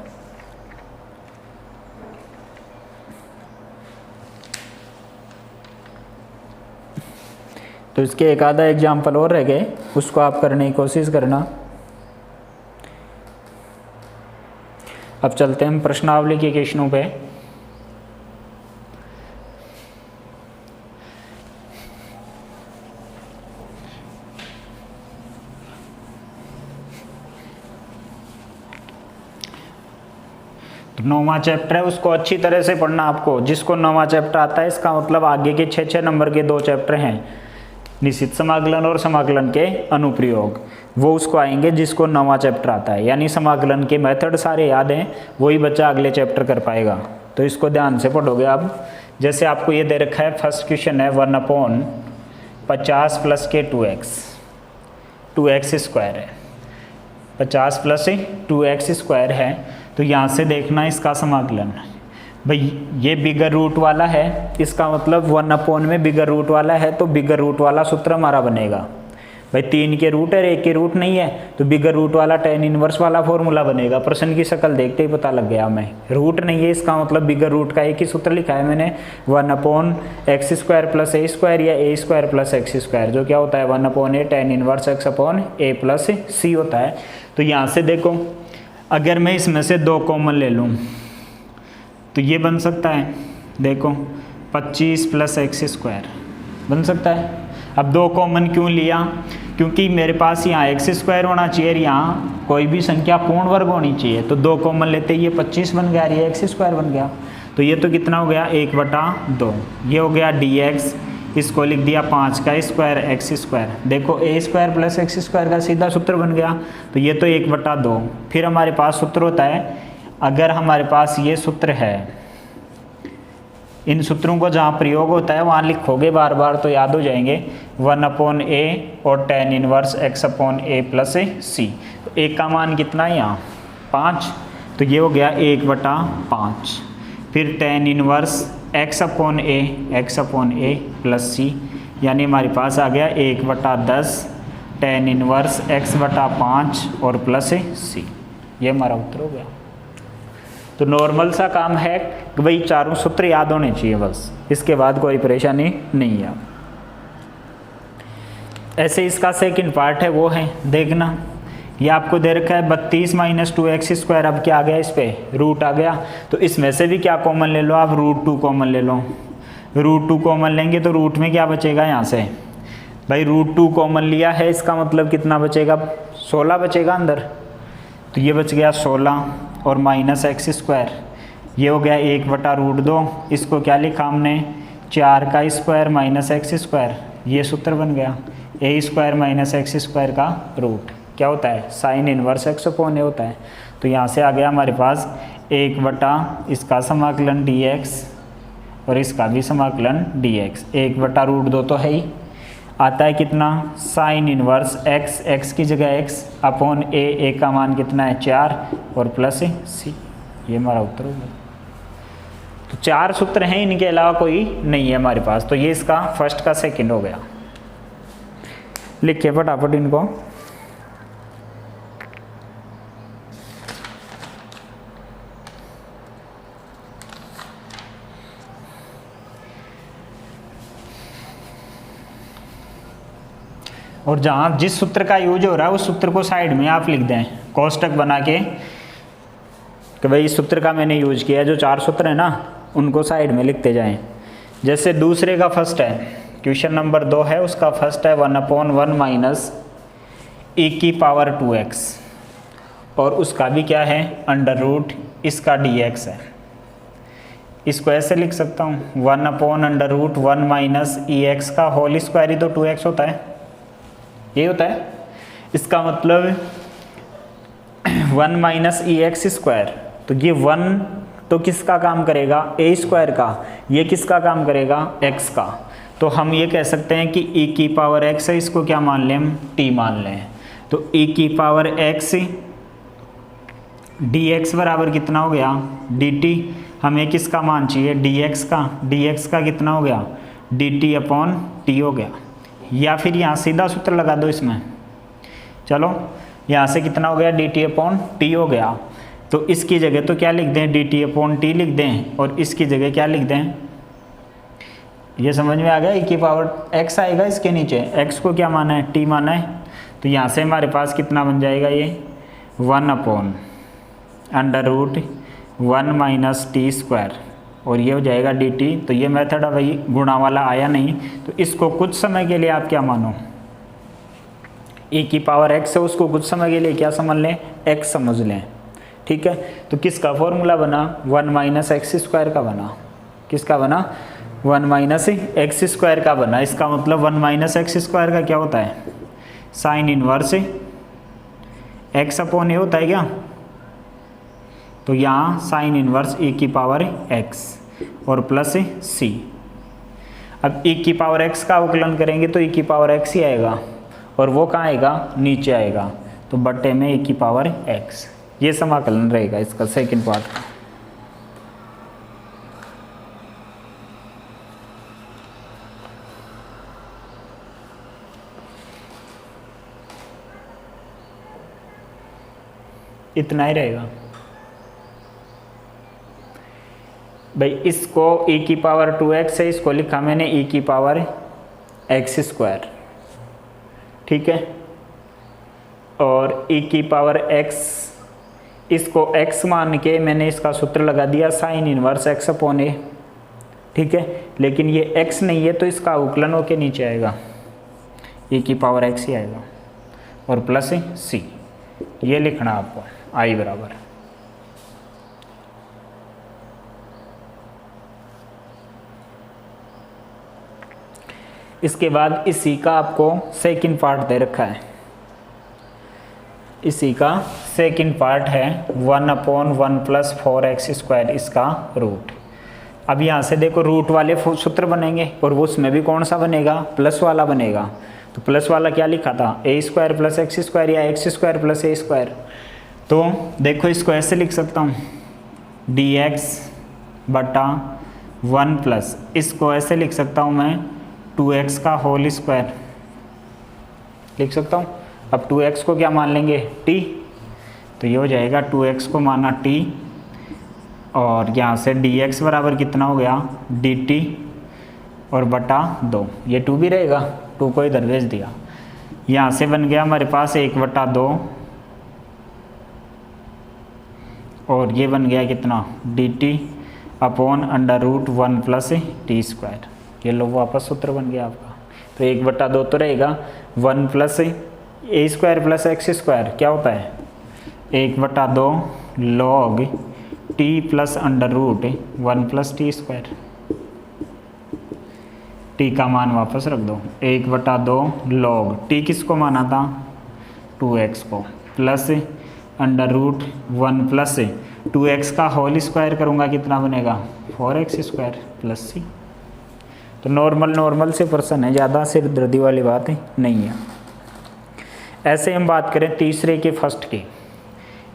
तो इसके एक आधा एग्जाम्पल और रह गए, उसको आप करने की कोशिश करना। अब चलते हैं हम प्रश्नावली के क्वेश्चनों पे। तो 9वां चैप्टर है, उसको अच्छी तरह से पढ़ना आपको। जिसको 9वां चैप्टर आता है इसका मतलब आगे के 6-6 नंबर के 2 चैप्टर हैं, निश्चित समाकलन और समाकलन के अनुप्रयोग, वो उसको आएंगे जिसको 9वां चैप्टर आता है। यानी समाकलन के मेथड सारे याद हैं, वही बच्चा अगले चैप्टर कर पाएगा। तो इसको ध्यान से पढ़ोगे आप। जैसे आपको ये दे रखा है, फर्स्ट क्वेश्चन है 1/50 प्लस के 2x स्क्वायर है, 50 प्लस 2x स्क्वायर है। तो यहाँ से देखना इसका समाकलन, भाई ये बिगर रूट वाला है, इसका मतलब 1/, में बिगर रूट वाला है तो बिगर रूट वाला सूत्र हमारा बनेगा। भाई 3 के रूट है, 1 के रूट नहीं है, तो बिगर रूट वाला tan इनवर्स वाला फॉर्मूला बनेगा। प्रश्न की शक्ल देखते ही पता लग गया हमें, रूट नहीं है इसका मतलब बिगर रूट का एक ही सूत्र लिखा है मैंने, 1/x² प्लस a स्क्वायर या a² प्लस x स्क्वायर, जो क्या होता है 1/a tan inverse x upon a plus c होता है। तो यहाँ से देखो, अगर मैं इसमें से 2 कॉमन ले लूँ तो ये बन सकता है, देखो 25 प्लस x स्क्वायर बन सकता है। अब 2 कॉमन क्यों लिया, क्योंकि मेरे पास यहाँ x स्क्वायर होना चाहिए, यहाँ कोई भी संख्या पूर्ण वर्ग होनी चाहिए। तो 2 कॉमन लेते ये 25 बन गया, ये x स्क्वायर बन गया। तो ये तो कितना हो गया 1/2, ये हो गया dx, इसको लिख दिया 5 का स्क्वायर x स्क्वायर। देखो a² प्लस x स्क्वायर का सीधा सूत्र बन गया, तो ये तो 1/2। फिर हमारे पास सूत्र होता है, अगर हमारे पास ये सूत्र है इन सूत्रों को जहाँ प्रयोग होता है वहाँ लिखोगे बार बार तो याद हो जाएंगे। 1/a और tan inverse x/a plus c। तो एक का मान कितना है यहाँ 5, तो ये हो गया 1/5। फिर tan inverse x/a plus c, यानी हमारे पास आ गया 1/10 tan इनवर्स x/5 और प्लस c। ये हमारा उत्तर हो गया। तो नॉर्मल सा काम है कि भाई चारों सूत्र याद होने चाहिए बस, इसके बाद कोई परेशानी नहीं है। ऐसे इसका सेकंड पार्ट है वो है देखना, ये आपको दे रखा है 32 - 2x²। अब क्या आ गया, इस पे रूट आ गया, तो इसमें से भी क्या कॉमन ले लो आप, √2 कॉमन ले लो। √2 कॉमन लेंगे तो रूट में क्या बचेगा यहाँ से, भाई √2 कॉमन लिया है, इसका मतलब कितना बचेगा, 16 बचेगा अंदर। तो ये बच गया 16 और माइनस x², ये हो गया 1/√2। इसको क्या लिखा हमने, 4 का स्क्वायर माइनस x², ये सूत्र बन गया। a² माइनस x² का रूट क्या होता है, साइन इनवर्स x/a होता है। तो यहाँ से आ गया हमारे पास 1/ इसका समाकलन dx और इसका भी समाकलन dx। 1/√2 तो है ही, आता है कितना, साइन इनवर्स x की जगह x/a का मान कितना है 4 और प्लस c। ये हमारा उत्तर होगा। तो 4 सूत्र हैं, इनके अलावा कोई नहीं है हमारे पास। तो ये इसका फर्स्ट का सेकंड हो गया। लिखिए फटाफट इनको। और जहाँ जिस सूत्र का यूज हो रहा है उस सूत्र को साइड में आप लिख दें कोष्टक बना के कि भाई इस सूत्र का मैंने यूज किया है। जो 4 सूत्र है ना उनको साइड में लिखते जाएं। जैसे दूसरे का फर्स्ट है, क्वेश्चन नंबर 2 है, उसका फर्स्ट है 1/1 - e⁻²x और उसका भी क्या है √ इसका dx है। इसको ऐसे लिख सकता हूँ 1/√1 - ex का होल स्क्वायर ही तो 2x होता है, ये होता है। इसका मतलब 1 - ex², तो ये 1 तो किसका काम करेगा, a² का, ये किसका काम करेगा, x का। तो हम ये कह सकते हैं कि e⁻x है, इसको क्या मान लें हम, t मान लें। तो e⁻x dx बराबर कितना हो गया, dt। हमें किसका मान चाहिए, dx का कितना हो गया, dt/t हो गया। या फिर यहाँ सीधा सूत्र लगा दो इसमें, चलो यहाँ से कितना हो गया, dt/t हो गया। तो इसकी जगह तो क्या लिख दें, dt/t लिख दें, और इसकी जगह क्या लिख दें, ये समझ में आ गया, e⁻x आएगा इसके नीचे, x को क्या माना है, t माना है। तो यहाँ से हमारे पास कितना बन जाएगा, ये 1/√1 - t², और ये हो जाएगा dt। तो ये मेथड भाई गुणा वाला आया नहीं, तो इसको कुछ समय के लिए आप क्या मानो, e⁻x है, उसको कुछ समय के लिए क्या समझ लें, x समझ लें, ठीक है। तो किसका फॉर्मूला बना, 1 - x² का बना। किसका बना, 1 - x² का बना। इसका मतलब 1 - x² का क्या होता है, साइन इनवर्स x/a होता है क्या। तो यहाँ साइन इनवर्स e⁻x और प्लस c। अब e⁻x का अवकलन करेंगे तो e⁻x ही आएगा, और वो कहाँ आएगा, नीचे आएगा, तो बट्टे में e⁻x। ये समाकलन रहेगा इसका सेकंड पार्ट का। इतना ही रहेगा भाई। इसको e⁻2x है, इसको लिखा मैंने e⁻x², ठीक है। और e⁻x इसको x मान के मैंने इसका सूत्र लगा दिया साइन इनवर्स x/a, ठीक है। लेकिन ये x नहीं है तो इसका अवकलन होके नीचे आएगा, e⁻x ही आएगा, और प्लस c। ये लिखना आपको i बराबर। इसके बाद इसी का आपको सेकंड पार्ट दे रखा है। इसी का सेकंड पार्ट है 1/1 + 4x² इसका रूट। अब यहाँ से देखो रूट वाले सूत्र बनेंगे और वो उसमें भी कौन सा बनेगा, प्लस वाला बनेगा। तो प्लस वाला क्या लिखा था, ए स्क्वायर प्लस एक्स स्क्वायर या x square plus a square. तो देखो इसको ऐसे लिख सकता हूँ डी एक्स बटा 1 प्लस, इसको ऐसे लिख सकता हूँ मैं 2x का होल स्क्वायर लिख सकता हूँ। अब 2x को क्या मान लेंगे, t, तो ये हो जाएगा 2x को माना t और यहाँ से dx बराबर कितना हो गया dt और बटा 2, ये 2 भी रहेगा, 2 को इधर भेज दिया। यहाँ से बन गया हमारे पास 1/2 और ये बन गया कितना dt upon under root 1 plus t square. ये लो वापस सूत्र बन गया आपका। तो 1/2 तो रहेगा 1 plus a square plus x square क्या होता है 1/2 log t plus under root 1 plus t square. T का मान वापस रख दो 1/2 लॉग टी किसको माना था 2x को plus under root 1 plus 2x का होल स्क्वायर करूँगा कितना बनेगा 4x स्क्वायर प्लस सी। तो नॉर्मल से पर्सन है, ज़्यादा सिरदर्दी वाली बात नहीं है। ऐसे हम बात करें तीसरे के फर्स्ट की,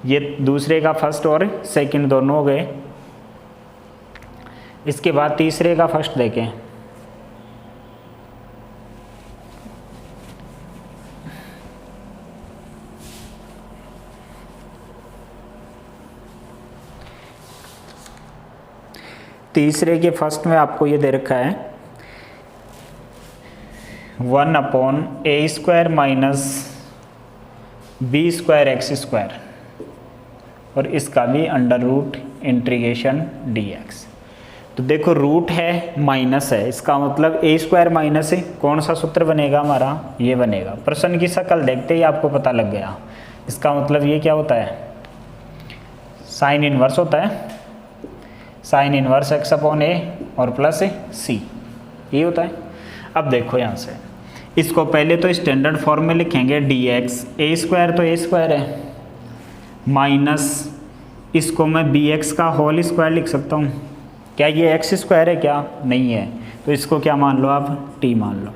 ये दूसरे का फर्स्ट और सेकंड दोनों हो गए। इसके बाद तीसरे का फर्स्ट देखें। तीसरे के फर्स्ट में आपको ये दे रखा है 1/a² minus b² x square और इसका भी अंडर रूट इंटीग्रेशन dx। तो देखो रूट है माइनस है, इसका मतलब a² माइनस कौन सा सूत्र बनेगा हमारा, ये बनेगा। प्रश्न की शक्ल देखते ही आपको पता लग गया। इसका मतलब ये क्या होता है, साइन इनवर्स होता है, sine inverse x upon a और प्लस c, ये होता है। अब देखो यहाँ से इसको पहले तो स्टैंडर्ड फॉर्म में लिखेंगे dx, a² तो a² है माइनस इसको मैं bx का होल स्क्वायर लिख सकता हूँ। क्या ये x² है क्या, नहीं है, तो इसको क्या मान लो आप t मान लो।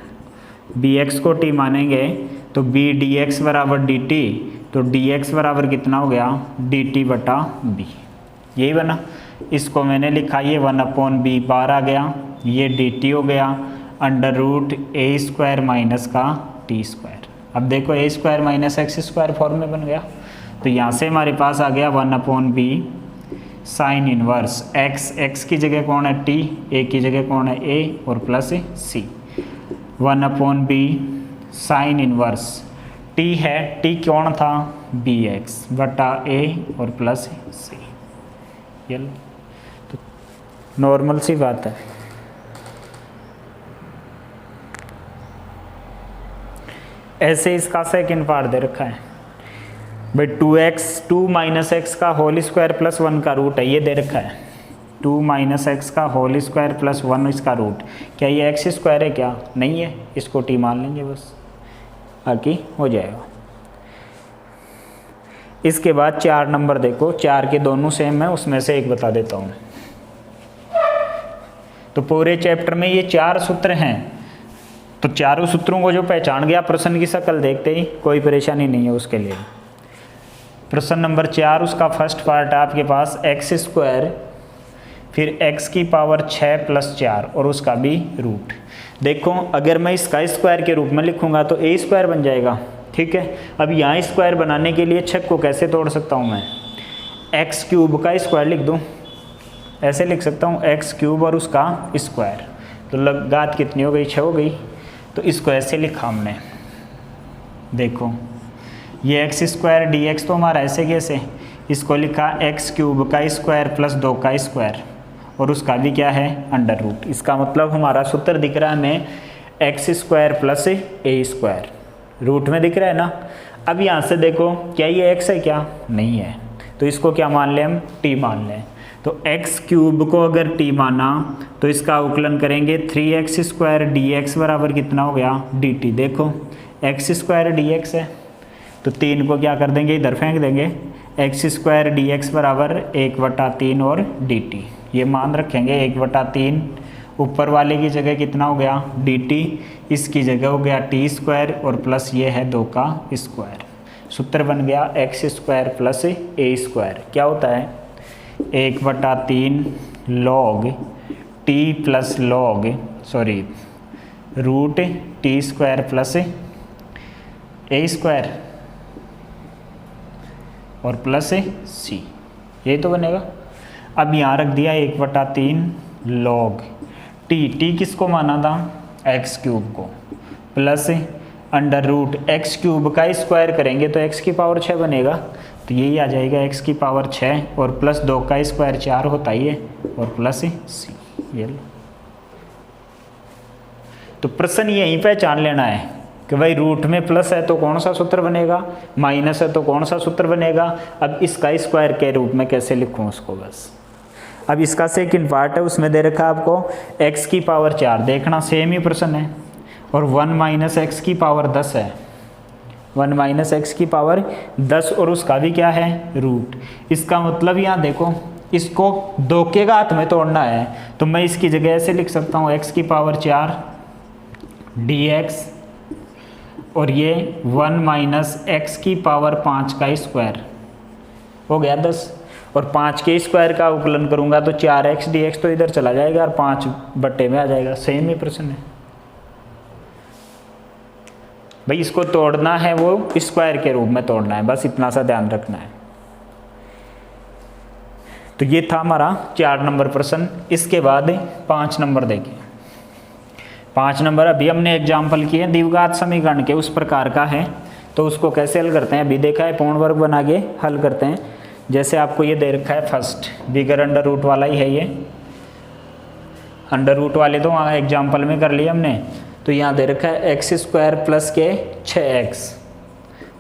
bx को t मानेंगे तो b dx बराबर dt, तो dx बराबर कितना हो गया dt बटा b, यही बना। इसको मैंने लिखा ये 1/b बार आ गया, ये dt हो गया अंडर रूट a² माइनस का t²। अब देखो a² माइनस x² फॉर्म में बन गया। तो यहाँ से हमारे पास आ गया 1/b साइन इनवर्स x की जगह कौन है t, a की जगह कौन है a और plus c। 1/b sine inverse t है, t कौन था bx बटा a और प्लस c। ये तो नॉर्मल सी बात है। ऐसे इसका सेकंड पार्ट दे रखा है भाई 2 माइनस एक्स का होल स्क्वायर प्लस 1 का रूट है, ये दे रखा है 2 माइनस एक्स का होल स्क्वायर प्लस 1 इसका रूट। क्या ये x² है क्या, नहीं है, इसको t मान लेंगे बस, बाकी हो जाएगा। इसके बाद 4 नंबर देखो, 4 के दोनों सेम है, उसमें से एक बता देता हूँ। तो पूरे चैप्टर में ये 4 सूत्र हैं, तो चारों सूत्रों को जो पहचान गया प्रश्न की शक्ल देखते ही कोई परेशानी नहीं है उसके लिए। प्रश्न नंबर 4 उसका फर्स्ट पार्ट है आपके पास x², फिर x की पावर 6 प्लस 4 और उसका भी रूट। देखो अगर मैं इसका स्क्वायर के रूप में लिखूंगा तो a² बन जाएगा, ठीक है। अब यहाँ स्क्वायर बनाने के लिए 6 को कैसे तोड़ सकता हूँ मैं, x³ का स्क्वायर लिख दूँ, ऐसे लिख सकता हूँ x³ और उसका स्क्वायर, तो घात कितनी हो गई 6 हो गई। तो इसको ऐसे लिखा हमने, देखो ये x² dx तो हमारा ऐसे कैसे, इसको लिखा x³ का स्क्वायर प्लस 2 का स्क्वायर और उसका भी क्या है अंडर रूट। इसका मतलब हमारा सूत्र दिख रहा है हमें x² प्लस a², रूट में दिख रहा है ना। अब यहाँ से देखो क्या ये x है क्या, नहीं है, तो इसको क्या मान लें हम t मान लें। तो x³ को अगर t माना तो इसका अवकलन करेंगे 3x² dx बराबर कितना हो गया dt। देखो x² dx है तो 3 को क्या कर देंगे इधर फेंक देंगे, x² dx बराबर 1/3 और dt, ये मान रखेंगे 1/3, ऊपर वाले की जगह कितना हो गया dt, इसकी जगह हो गया t स्क्वायर और प्लस ये है 2 का स्क्वायर। सूत्र बन गया x square plus a square क्या होता है 1/3 log t plus log root t square plus a square और प्लस c, ये तो बनेगा। अब यहाँ रख दिया 1/3 log t किसको माना था x क्यूब को, plus under root x cube का स्क्वायर करेंगे तो x की पावर 6 बनेगा, तो यही आ जाएगा x की पावर 6 और प्लस 2 का स्क्वायर 4 होता ही है और प्लस c, ये लो। तो प्रश्न यहीं पहचान लेना है कि भाई रूट में प्लस है तो कौन सा सूत्र बनेगा, माइनस है तो कौन सा सूत्र बनेगा। अब इसका स्क्वायर के रूप में कैसे लिखूं उसको, बस अब इसका सेकंड पार्ट है, उसमें दे रखा है आपको x की पावर 4, देखना सेम ही प्रश्न है, और 1 माइनस एक्स की पावर 10 है, 1 माइनस एक्स की पावर 10 और उसका भी क्या है रूट। इसका मतलब यहाँ देखो इसको 2 के घात में तोड़ना है, तो मैं इसकी जगह ऐसे लिख सकता हूँ x की पावर 4 dx और ये 1 माइनस एक्स की पावर 5 का स्क्वायर हो गया 10, और 5 के स्क्वायर का अवकलन करूंगा तो 4x dx तो इधर चला जाएगा और 5 बट्टे में आ जाएगा। सेम ही प्रश्न है भाई, इसको तोड़ना है वो स्क्वायर के रूप में तोड़ना है, बस इतना सा ध्यान रखना है। तो ये था हमारा 4 नंबर प्रश्न। इसके बाद 5 नंबर देखिए। 5 नंबर अभी हमने एग्जाम्पल किए द्विघात समीकरण के उस प्रकार का है, तो उसको कैसे हल करते हैं अभी देखा है, पूर्ण वर्ग बना के हल करते हैं। जैसे आपको ये दे रखा है फर्स्ट बिगर अंडर रूट वाला ही है, ये अंडर रूट वाले तो वहाँ एग्जाम्पल में कर लिए हमने। तो यहाँ दे रखा है एक्स स्क्वायर प्लस के 6x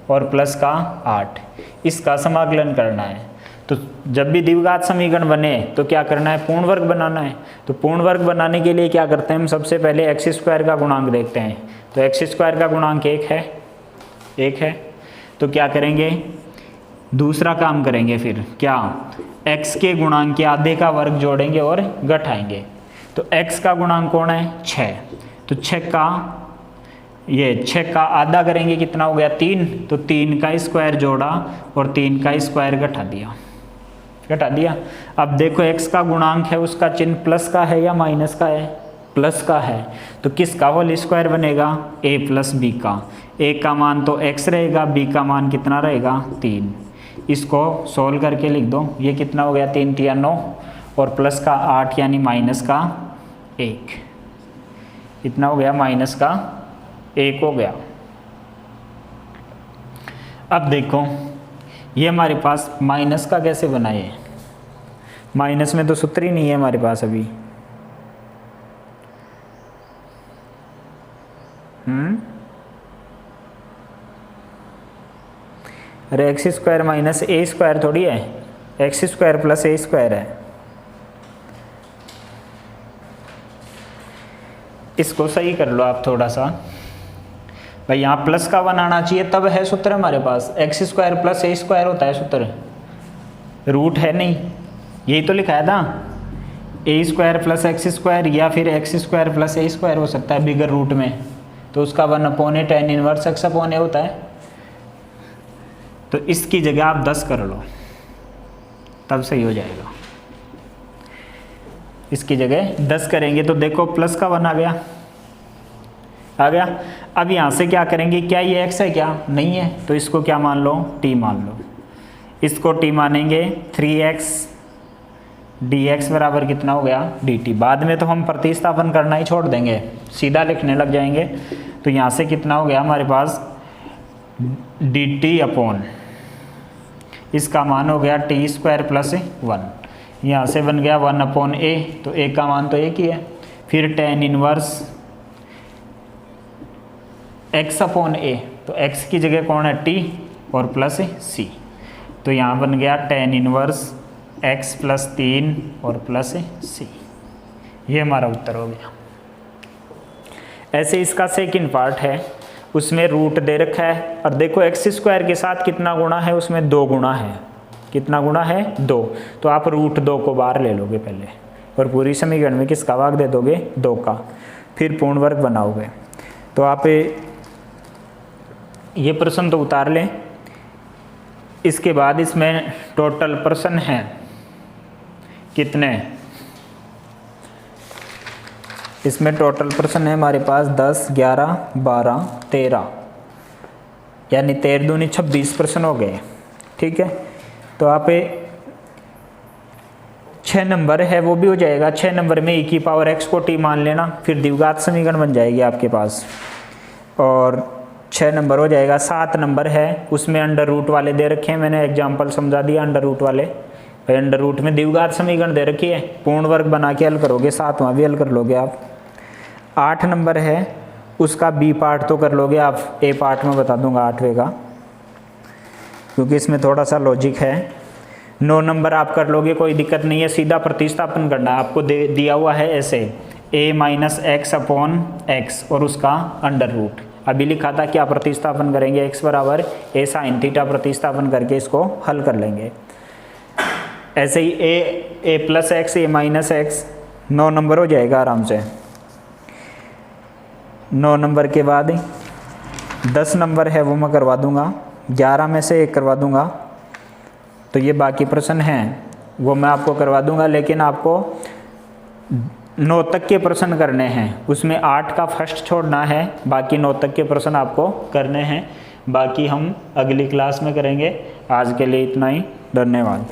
और प्लस का 8, इसका समाकलन करना है। तो जब भी द्विघात समीकरण बने तो क्या करना है, पूर्ण वर्ग बनाना है। तो पूर्ण वर्ग बनाने के लिए क्या करते हैं हम, सबसे पहले एक्स स्क्वायर का गुणांक देखते हैं। तो एक्स स्क्वायर का गुणांक 1 है, तो क्या करेंगे दूसरा काम करेंगे, फिर क्या x के गुणांक के आधे का वर्ग जोड़ेंगे और घटाएंगे। तो x का गुणांक कौन है 6, तो 6 का आधा करेंगे, कितना हो गया 3, तो 3 का स्क्वायर जोड़ा और 3 का स्क्वायर घटा दिया। अब देखो x का गुणांक है उसका चिन्ह प्लस का है या माइनस का है, प्लस का है, तो किसका होल स्क्वायर बनेगा a प्लस b का। a का मान तो x रहेगा, b का मान कितना रहेगा 3। इसको सोल्व करके लिख दो, ये कितना हो गया 3 3 9 और प्लस का 8 यानी माइनस का 1, कितना हो गया माइनस का 1 हो गया। अब देखो ये हमारे पास माइनस का कैसे बनाए, माइनस में तो सूत्र ही नहीं है हमारे पास अभी। अरे एक्स स्क्वायर माइनस ए स्क्वायर थोड़ी है, x square plus a square है। इसको सही कर लो आप थोड़ा सा भाई, यहाँ प्लस का 1 आना चाहिए तब है सूत्र हमारे पास। X square plus a square होता है सूत्र, रूट है नहीं, यही तो लिखा है ना ए स्क्वायर प्लस एक्स स्क्वायर, या फिर x square plus a square हो सकता है बिगर रूट में, तो उसका 1/a tan इनवर्स x/a होता है। तो इसकी जगह आप 10 कर लो तब सही हो जाएगा। इसकी जगह 10 करेंगे तो देखो प्लस का 1 आ गया। अब यहाँ से क्या करेंगे, क्या ये x है क्या, नहीं है, तो इसको क्या मान लो t मान लो। इसको t मानेंगे 3x dx बराबर कितना हो गया dt। बाद में तो हम प्रतिस्थापन करना ही छोड़ देंगे, सीधा लिखने लग जाएंगे। तो यहाँ से कितना हो गया हमारे पास dt अपॉन, इसका मान हो गया t स्क्वायर प्लस 1, यहाँ से बन गया 1/a, तो a का मान तो एक ही है। फिर tan इनवर्स x/a, तो x की जगह कौन है t और प्लस c, तो यहाँ बन गया tan इनवर्स x प्लस 3 और प्लस c। ये हमारा उत्तर हो गया। ऐसे इसका सेकंड पार्ट है, उसमें रूट दे रखा है और देखो एक्स स्क्वायर के साथ कितना गुणा है, उसमें 2 गुणा है। कितना गुणा है 2, तो आप √2 को बाहर ले लोगे पहले। और पूरी समीकरण में किसका भाग दे दोगे, 2 का, फिर पूर्ण वर्ग बनाओगे। तो आप ये प्रश्न तो उतार लें। इसके बाद इसमें टोटल प्रश्न हैं कितने, इसमें टोटल प्रश्न है हमारे पास 10, 11, 12, 13, यानी 13 दूनी 26 प्रश्न हो गए। ठीक है, तो आप 6 नंबर है वो भी हो जाएगा। 6 नंबर में e की पावर x को t मान लेना, फिर द्विघात समीकरण बन जाएगी आपके पास। और 6 नंबर हो जाएगा। 7 नंबर है उसमें अंडर रूट वाले दे रखे हैं, मैंने एग्जाम्पल समझा दिया अंडर रूट वाले। भाई अंडर रूट में द्विघात समीकरण दे रखी है, पूर्ण वर्ग बना के हल करोगे, 7वां भी हल कर लोगे आप। 8 नंबर है उसका बी पार्ट तो कर लोगे आप, ए पार्ट में बता दूंगा 8वें का, क्योंकि इसमें थोड़ा सा लॉजिक है। 9 नंबर आप कर लोगे, कोई दिक्कत नहीं है, सीधा प्रतिस्थापन करना है आपको। दिया हुआ है ऐसे a minus x upon x और उसका अंडर रूट। अभी लिखा था क्या प्रतिस्थापन करेंगे, x बराबर a साइन थीटा प्रतिस्थापन करके इसको हल कर लेंगे। ऐसे ही a plus x, a minus x, 9 number हो जाएगा आराम से। 9 नंबर के बाद 10 नंबर है वो मैं करवा दूंगा, 11 में से 1 करवा दूंगा। तो ये बाकी प्रश्न हैं वो मैं आपको करवा दूंगा, लेकिन आपको 9 तक के प्रश्न करने हैं, उसमें 8 का फर्स्ट छोड़ना है, बाकी 9 तक के प्रश्न आपको करने हैं। बाकी हम अगली क्लास में करेंगे। आज के लिए इतना ही, धन्यवाद।